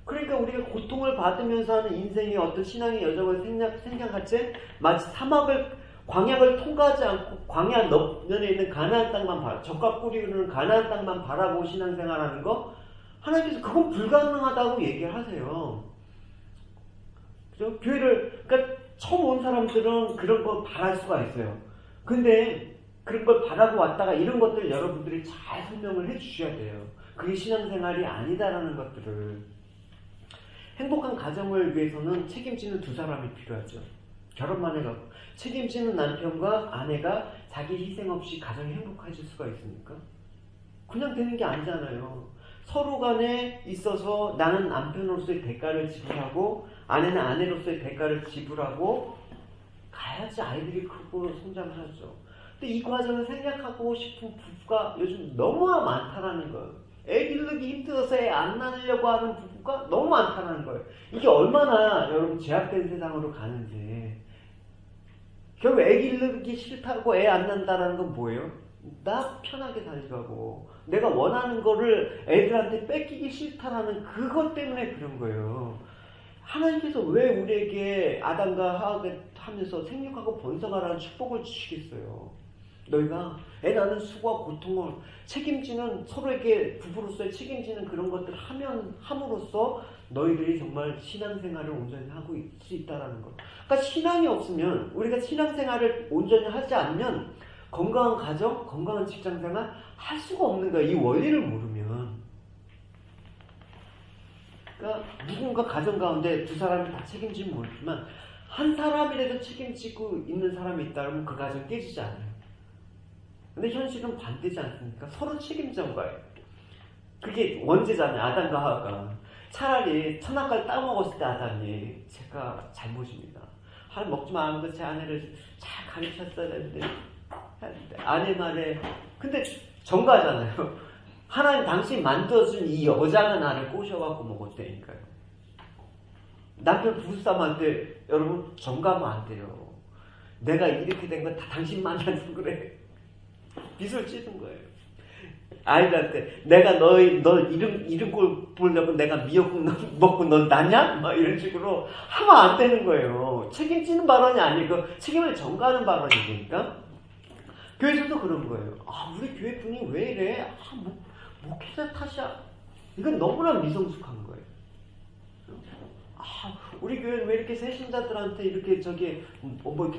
Speaker 2: 그러니까 우리가 고통을 받으면서 하는 인생의 어떤 신앙의 여정을 생각할 때 마치 광야를 통과하지 않고 광야 너면에 있는 가나안 땅만 적과 꿀이 흐르는 가나안 땅만 바라보고 신앙생활하는 거 하나님께서 그건 불가능하다고 얘기를 하세요. 그죠? 교회를 그러니까 처음 온 사람들은 그런 걸 바랄 수가 있어요. 근데 그런 걸 바라고 왔다가 이런 것들 여러분들이 잘 설명을 해 주셔야 돼요. 그게 신앙생활이 아니다라는 것들을. 행복한 가정을 위해서는 책임지는 두 사람이 필요하죠. 결혼만 해갖고 책임지는 남편과 아내가 자기 희생 없이 가정이 행복해질 수가 있습니까? 그냥 되는 게 아니잖아요. 서로 간에 있어서 나는 남편으로서의 대가를 지불하고 아내는 아내로서의 대가를 지불하고 가야지 아이들이 크고 성장하죠. 근데 이 과정을 생략하고 싶은 부부가 요즘 너무 많다라는 거예요. 애 기르기 힘들어서 애 안 낳으려고 하는 부부가 너무 많다는 거예요. 이게 얼마나 여러분 제약된 세상으로 가는지. 결국 애 기르기 싫다고 애 안 낳는다는 건 뭐예요? 나 편하게 살려고 내가 원하는 거를 애들한테 뺏기기 싫다라는 그것 때문에 그런 거예요. 하나님께서 왜 우리에게 아담과 하와가 하면서 생육하고 번성하라는 축복을 주시겠어요? 너희가 애 낳는 수고와 고통을 책임지는 서로에게 부부로서의 책임지는 그런 것들을 함으로써 너희들이 정말 신앙생활을 온전히 하고 있을 수 있다는 것. 그러니까 신앙이 없으면 우리가 신앙생활을 온전히 하지 않으면 건강한 가정, 건강한 직장생활 할 수가 없는 거예요. 이 원리를 모르면. 그러니까 누군가 가정 가운데 두 사람이 다 책임지면 모르지만 한 사람이라도 책임지고 있는 사람이 있다면 그 가정 깨지지 않아요. 근데 현실은 반대지 않습니까? 서로 책임져온 거예요. 그게 원죄잖아요. 아담과 하와가. 차라리 선악과를 따먹었을 때 아담이 제가 잘못입니다. 먹지 말고 제 아내를 잘 가르쳤어야 되는데 아내 말에 근데 정가잖아요. 하나님 당신이 만들어준 이 여자가 나를 꼬셔갖고 먹었다니까요. 남편 부부싸움한테 여러분 정가하면 안 돼요. 내가 이렇게 된 건 다 당신 만나서 그래. 빚을 찌는 거예요. 아이들한테 내가 너 이런 꼴 보려고 내가 미역국 먹고 넌 나냐? 막 이런 식으로 하면 안 되는 거예요. 책임지는 발언이 아니고 책임을 전가하는 발언이니까. 교회에서도 그런 거예요. 아 우리 교회 분이 왜 이래? 목회자 탓이야. 이건 너무나 미성숙한 거예요. 아 우리 교회는 왜 이렇게 새신자들한테 이렇게 이렇게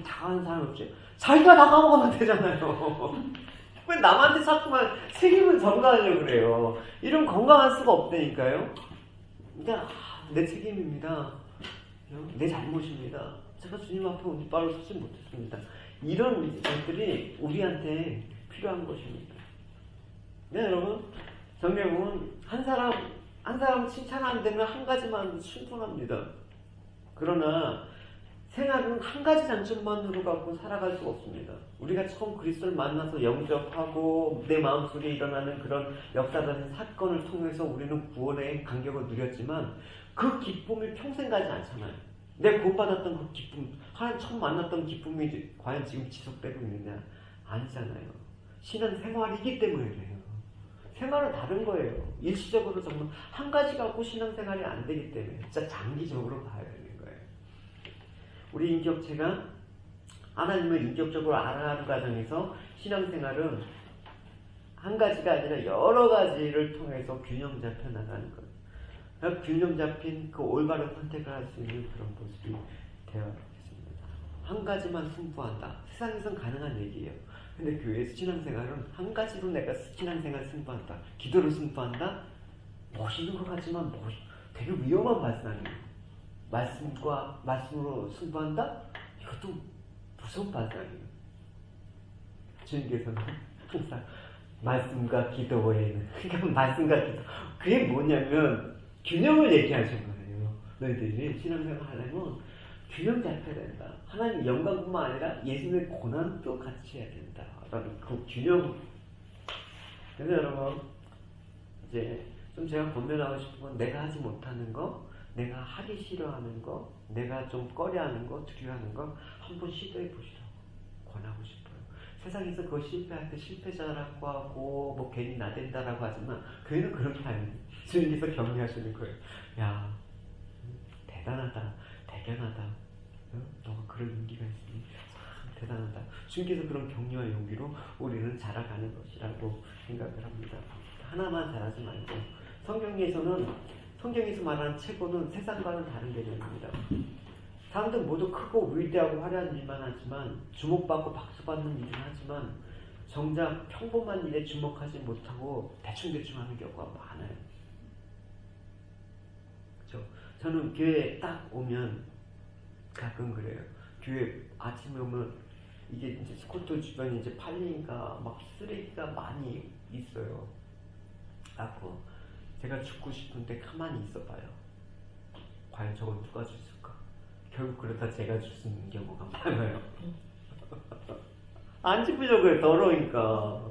Speaker 2: 당하는 사람이 없지? 자기가 다 까먹으면 되잖아요. 왜 남한테 자꾸만 책임을 전가하려고 그래요? 이런 건강할 수가 없다니까요. 그러니까 내 책임입니다. 내 잘못입니다. 제가 주님 앞에 운빨로 서지 못했습니다. 이런 것들이 우리한테 필요한 것입니다. 네, 여러분. 성경에 보면 한 사람 칭찬 안 되면 한 가지만 충분합니다. 그러나 생활은 한 가지 장점만으로 갖고 살아갈 수가 없습니다. 우리가 처음 그리스도를 만나서 영접하고 내 마음속에 일어나는 그런 역사적인 사건을 통해서 우리는 구원의 감격을 누렸지만 그 기쁨이 평생 가지 않잖아요. 내가 구원받았던 그 기쁨, 하나님 처음 만났던 기쁨이 과연 지금 지속되고 있느냐? 아니잖아요. 신앙 생활이기 때문에 그래요. 생활은 다른 거예요. 일시적으로 정말 한 가지 갖고 신앙생활이 안 되기 때문에 진짜 장기적으로 봐야 되는 거예요. 우리 인격체가 하나님을 인격적으로 알아가는 과정에서 신앙생활은 한 가지가 아니라 여러 가지를 통해서 균형 잡혀 나가는 거예요. 그러니까 균형 잡힌 그 올바른 선택을 할 수 있는 그런 모습이 되어야겠습니다. 한 가지만 승부한다. 세상에선 가능한 얘기예요. 근데 교회에서 신앙생활은 한 가지로 내가 신앙생활 승부한다. 기도를 승부한다? 멋있는 것 같지만 되게 위험한 발상이에요. 말씀으로 승부한다? 이것도 무서운 발상이에요. 주님께서는 항상 말씀과 기도 외에는 그러니까 말씀과 기도 그게 뭐냐면 균형을 얘기하신 거예요. 너희들이 신앙생활 하려면 균형 잡혀야 된다. 하나님 영광뿐만 아니라 예수님의 고난도 같이 해야 된다. 라는 그 균형. 그래서 여러분 이제 좀 제가 권면하고 싶은 건 내가 하지 못하는 거, 내가 하기 싫어하는 거, 내가 좀 꺼려하는 거, 두려워하는 거 한번 시도해 보시라고 권하고 싶어요. 세상에서 그거 실패할 때 실패자라고 하고 뭐 괜히 나댄다라고 하지만 교회는 그런 게 아니에요. 주님께서 격려하시는 거예요. 야 대단하다, 대견하다. 너가 그런 용기가 있으니 참 대단하다. 주님께서 그런 격려와 용기로 우리는 자라가는 것이라고 생각을 합니다. 하나만 잘하지 말고 성경에서 말하는 최고는 세상과는 다른 개념입니다. 사람들 모두 크고 위대하고 화려한 일만 하지만 주목받고 박수받는 일은 하지만 정작 평범한 일에 주목하지 못하고 대충대충 하는 경우가 많아요. 그렇죠? 저는 교회에 딱 오면 가끔 그래요. 교회 아침에 오면 이게 이제 스코트 주변에 이제 팔리니까 막 쓰레기가 많이 있어요. 그래서 제가 죽고 싶은데 가만히 있어봐요. 과연 저걸 누가 줬을까? 결국 그러다 제가 죽는 경우가 많아요. 안 짚으려고 해요. 더러우니까.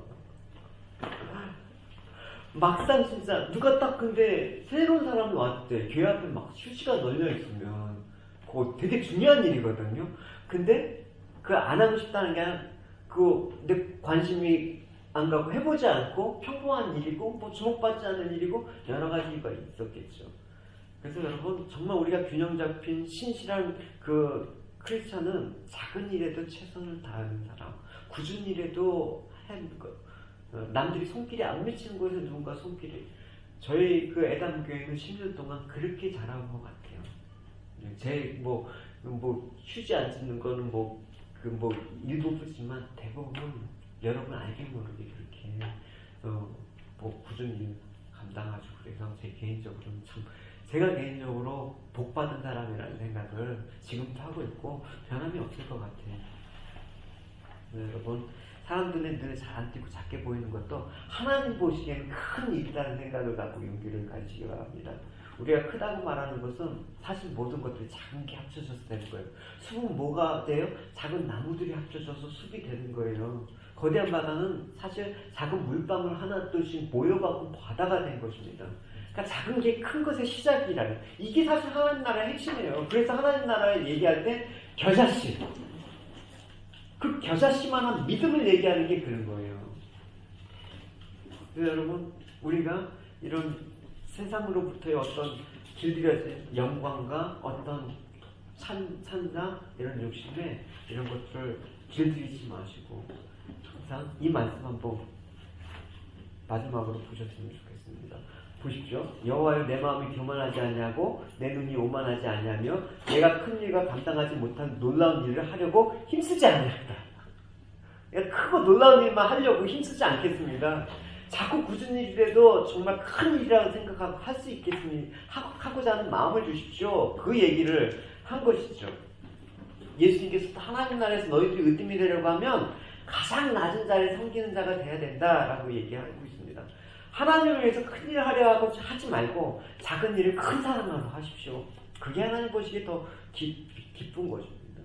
Speaker 2: 막상 진짜 누가 딱 근데 새로운 사람이 왔을 때 교회 앞에 막 휴지가 널려 있으면 그거 되게 중요한 일이거든요. 근데 그 안 하고 싶다는 게 아니라 내 관심이 안 가고 해보지 않고 평범한 일이고 뭐 주목받지 않는 일이고 여러 가지가 있었겠죠. 그래서 여러분 정말 우리가 균형 잡힌 신실한 그 크리스천은 작은 일에도 최선을 다하는 사람, 굳은 일에도 남들이 손길이 안 미치는 곳에 누군가 손길이. 저희 그 애담 교회는 10년 동안 그렇게 자라온 것 같아요. 제 휴지 안 찢는 거는 일부지만 대부분 여러분 알게 모르게 그렇게 굳은 일 감당하죠. 그래서 제가 개인적으로 복 받은 사람이라는 생각을 지금도 하고 있고 변함이 없을 것 같아요. 여러분 사람들은 늘 잘 안 뛰고 작게 보이는 것도 하나님 보시기에는 큰 일이라는 생각을 갖고 용기를 가지시기 바랍니다. 우리가 크다고 말하는 것은 사실 모든 것들이 작은 게 합쳐져서 되는 거예요. 숲은 뭐가 돼요? 작은 나무들이 합쳐져서 숲이 되는 거예요. 거대한 바다는 사실 작은 물방울 하나둘씩 모여갖고 바다가 된 것입니다. 그러니까 작은 게 큰 것의 시작이라는, 이게 사실 하나님 나라의 핵심이에요. 그래서 하나님 나라를 얘기할 때 겨자씨, 그 겨자씨만한 믿음을 얘기하는 게 그런 거예요. 그래서 여러분 우리가 이런 세상으로부터의 어떤 길들여진 영광과 어떤 찬사 이런 욕심에 이런 것들을 길들이지 마시고 항상 이 말씀 한번 마지막으로 보셨으면 좋겠습니다. 보십시오. 여호와여 내 마음이 교만하지 아니하고 내 눈이 오만하지 아니하며 내가 큰 일과 감당하지 못한 놀라운 일을 하려고 힘쓰지 아니하다. 크고 놀라운 일만 하려고 힘쓰지 않겠습니다. 자꾸 굳은 일이라도 정말 큰 일이라고 생각하고 할 수 있겠으니 하고자 하는 마음을 주십시오. 그 얘기를 한 것이죠. 예수님께서 하나님 나라에서 너희들이 으뜸이 되려고 하면 가장 낮은 자리에 섬기는 자가 돼야 된다라고 얘기하고 있습니다. 하나님을 위해서 큰 일을 하려 하고 하지 말고 작은 일을 큰 사랑으로 하십시오. 그게 하나님 보시기에 더 기쁜 것입니다.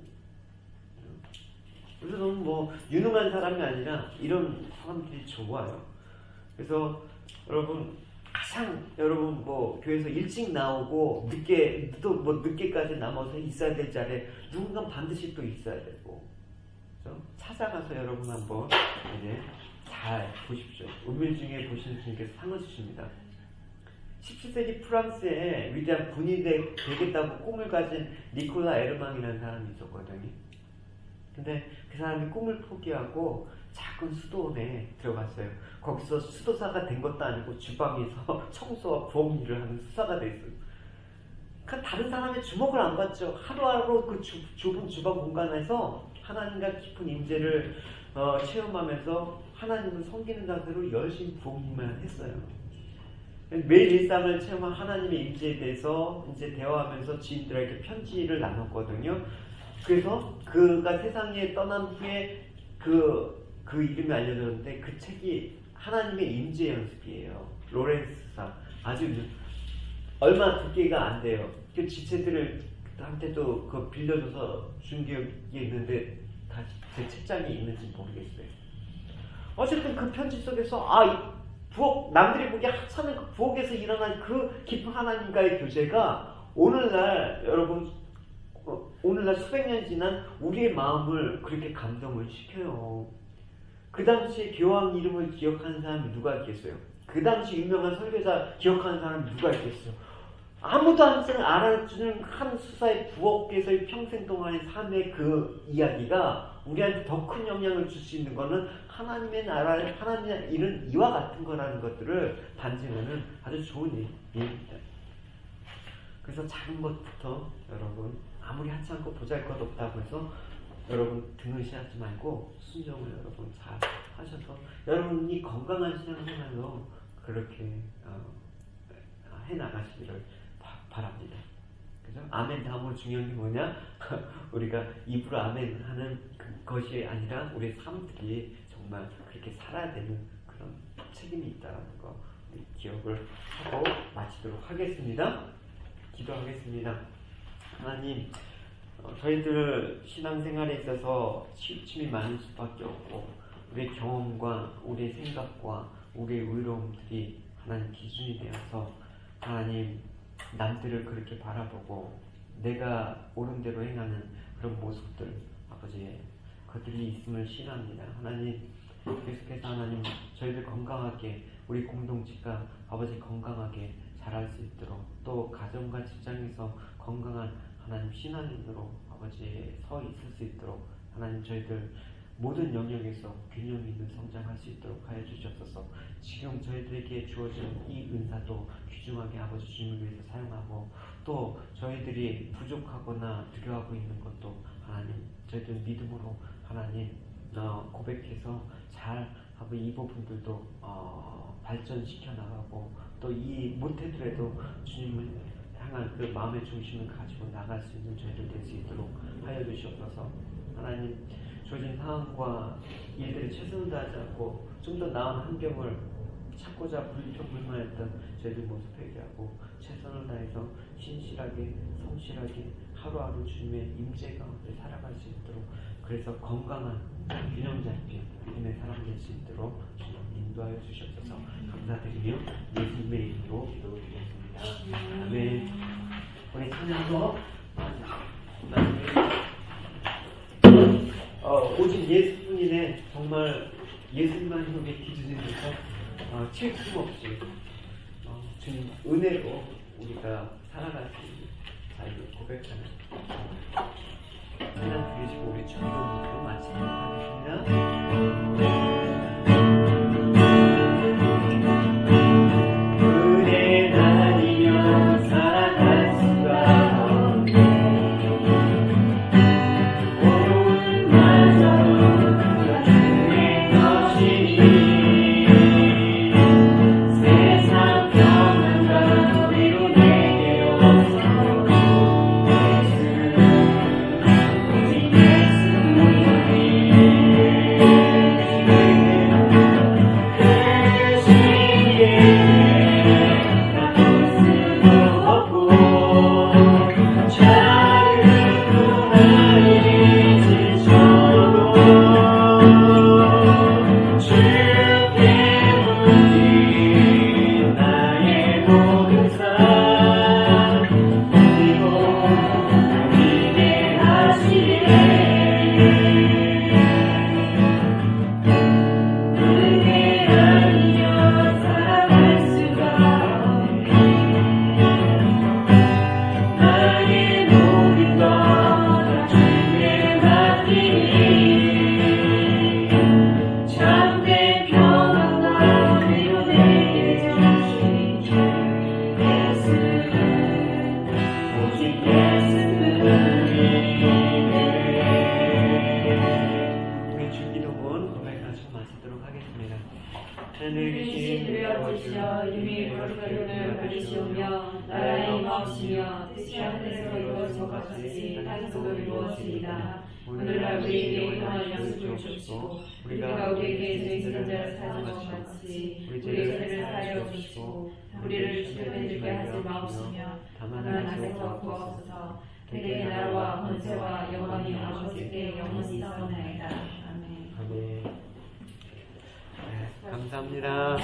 Speaker 2: 그래서 저는 유능한 사람이 아니라 이런 사람들이 좋아요. 그래서 여러분 교회에서 일찍 나오고 늦게까지 남아서 있어야 될 자리에 누군가 반드시 또 있어야 되고, 그렇죠? 찾아가서 여러분 한번 이제 잘 보십시오. 운명 중에 보시는 주님께서 상을 주십니다. 17세기 프랑스에 위대한 군인이 되겠다고 꿈을 가진 니콜라 에르망이라는 사람이 있었거든요. 근데 그 사람이 꿈을 포기하고 작은 수도원에 들어갔어요. 거기서 수도사가 된 것도 아니고 주방에서 청소와 부엌 일을 하는 수사가 됐어요. 그러니까 다른 사람의 주목을 안 받죠. 하루하루 그 좁은 주방 공간에서 하나님과 깊은 임재를 체험하면서 하나님을 섬기는 자세로 열심히 부엌 일만 했어요. 매일 일상을 체험한 하나님의 임재에 대해서 이제 대화하면서 지인들에게 편지를 나눴거든요. 그래서 그가 세상에 떠난 후에 그 이름이 알려졌는데 그 책이 하나님의 임재 연습이에요. 로렌스상. 아주 얼마 두께가 안 돼요. 그 지체들을 한테도 그 빌려줘서 준 기억이 있는데 다시 제 책장에 있는지 모르겠어요. 어쨌든 그 편지 속에서 이 부엌, 남들이 보기에 하찮은 그 부엌에서 일어난 그 깊은 하나님과의 교제가 오늘날 여러분 오늘날 수백 년 지난 우리의 마음을 그렇게 감동을 시켜요. 그 당시에 교황 이름을 기억하는 사람이 누가 있겠어요? 그 당시 유명한 설교자 기억하는 사람이 누가 있겠어요? 아무도 안 알아주는 한 수사의 부엌에서의 평생 동안의 삶의 그 이야기가 우리한테 더 큰 영향을 줄 수 있는 거는 하나님의 나라를, 하나님의 일은 이와 같은 거라는 것들을 반증하는 아주 좋은 얘기입니다. 그래서 작은 것부터 여러분 아무리 하찮고 보잘것없다고 해서 여러분 등을 시하지 말고 순종을 여러분 잘 하셔서 여러분이 건강한 신앙생활로 그렇게 해나가시기를 바랍니다. 그죠? 아멘 다음으로 중요한 게 뭐냐? 우리가 입으로 아멘 하는 것이 아니라 우리의 삶들이 정말 그렇게 살아야 되는 그런 책임이 있다는 거 우리 기억을 하고 마치도록 하겠습니다. 기도하겠습니다. 하나님, 저희들 신앙생활에 있어서 치우침이 많을 수밖에 없고 우리의 경험과 우리의 생각과 우리의 의로움들이 하나님 기준이 되어서 하나님 남들을 그렇게 바라보고 내가 옳은 대로 행하는 그런 모습들 아버지 그들이 있음을 신합니다. 하나님 계속해서 하나님 저희들 건강하게 우리 공동체가 아버지 건강하게 자랄 수 있도록 또 가정과 직장에서 건강한 하나님 신앙인으로 아버지 서 있을 수 있도록 하나님 저희들 모든 영역에서 균형 있는 성장할 수 있도록 하여 주시옵소서. 지금 저희들에게 주어진 이 은사도 귀중하게 아버지 주님을 위해서 사용하고 또 저희들이 부족하거나 두려워하고 있는 것도 하나님 저희들 믿음으로 하나님 고백해서 잘 하고 이 부분들도 발전시켜 나가고 또 이 못해더라도 주님을 향한 그 마음의 중심을 가지고 나갈 수 있는 저희들 될 수 있도록 하여 주시옵소서. 하나님 주어진 상황과 일들에 최선을 다하지 않고 좀 더 나은 환경을 찾고자 불평불만했던 저희들 모습 회개하고 최선을 다해서 신실하게 성실하게 하루하루 주님의 임재 가운데 살아갈 수 있도록 그래서 건강한 균형 잡힌 믿음의 사람 될 수 있도록 주님 인도하여 주시옵소서. 감사드리며 예수님의 이름으로 기도드리겠습니다. 아멘. 우리 찬양도 오직 예수뿐이네 정말 예수님만 형의 기준이 돼서 칠수 없이 주님 은혜로 우리가 살아갈 수 있는 자유를 고백하는 찬양 드리시고 우리 주기도문으로 마치도록 하겠습니다.
Speaker 3: 오늘날 우리에게 평안을 약속해 주시고 우리가 우리에게 죄 있는 자를 사하는 것 같이 우리의 죄를 사하여 주시고 우리를 시험에 들게 하지 마옵시며 다만 악에서 구하옵소서. 그의 나라와 권세와 영광이 아버지께 영원히 있사옵나이다. 아멘.
Speaker 2: 아멘. 네, 감사합니다.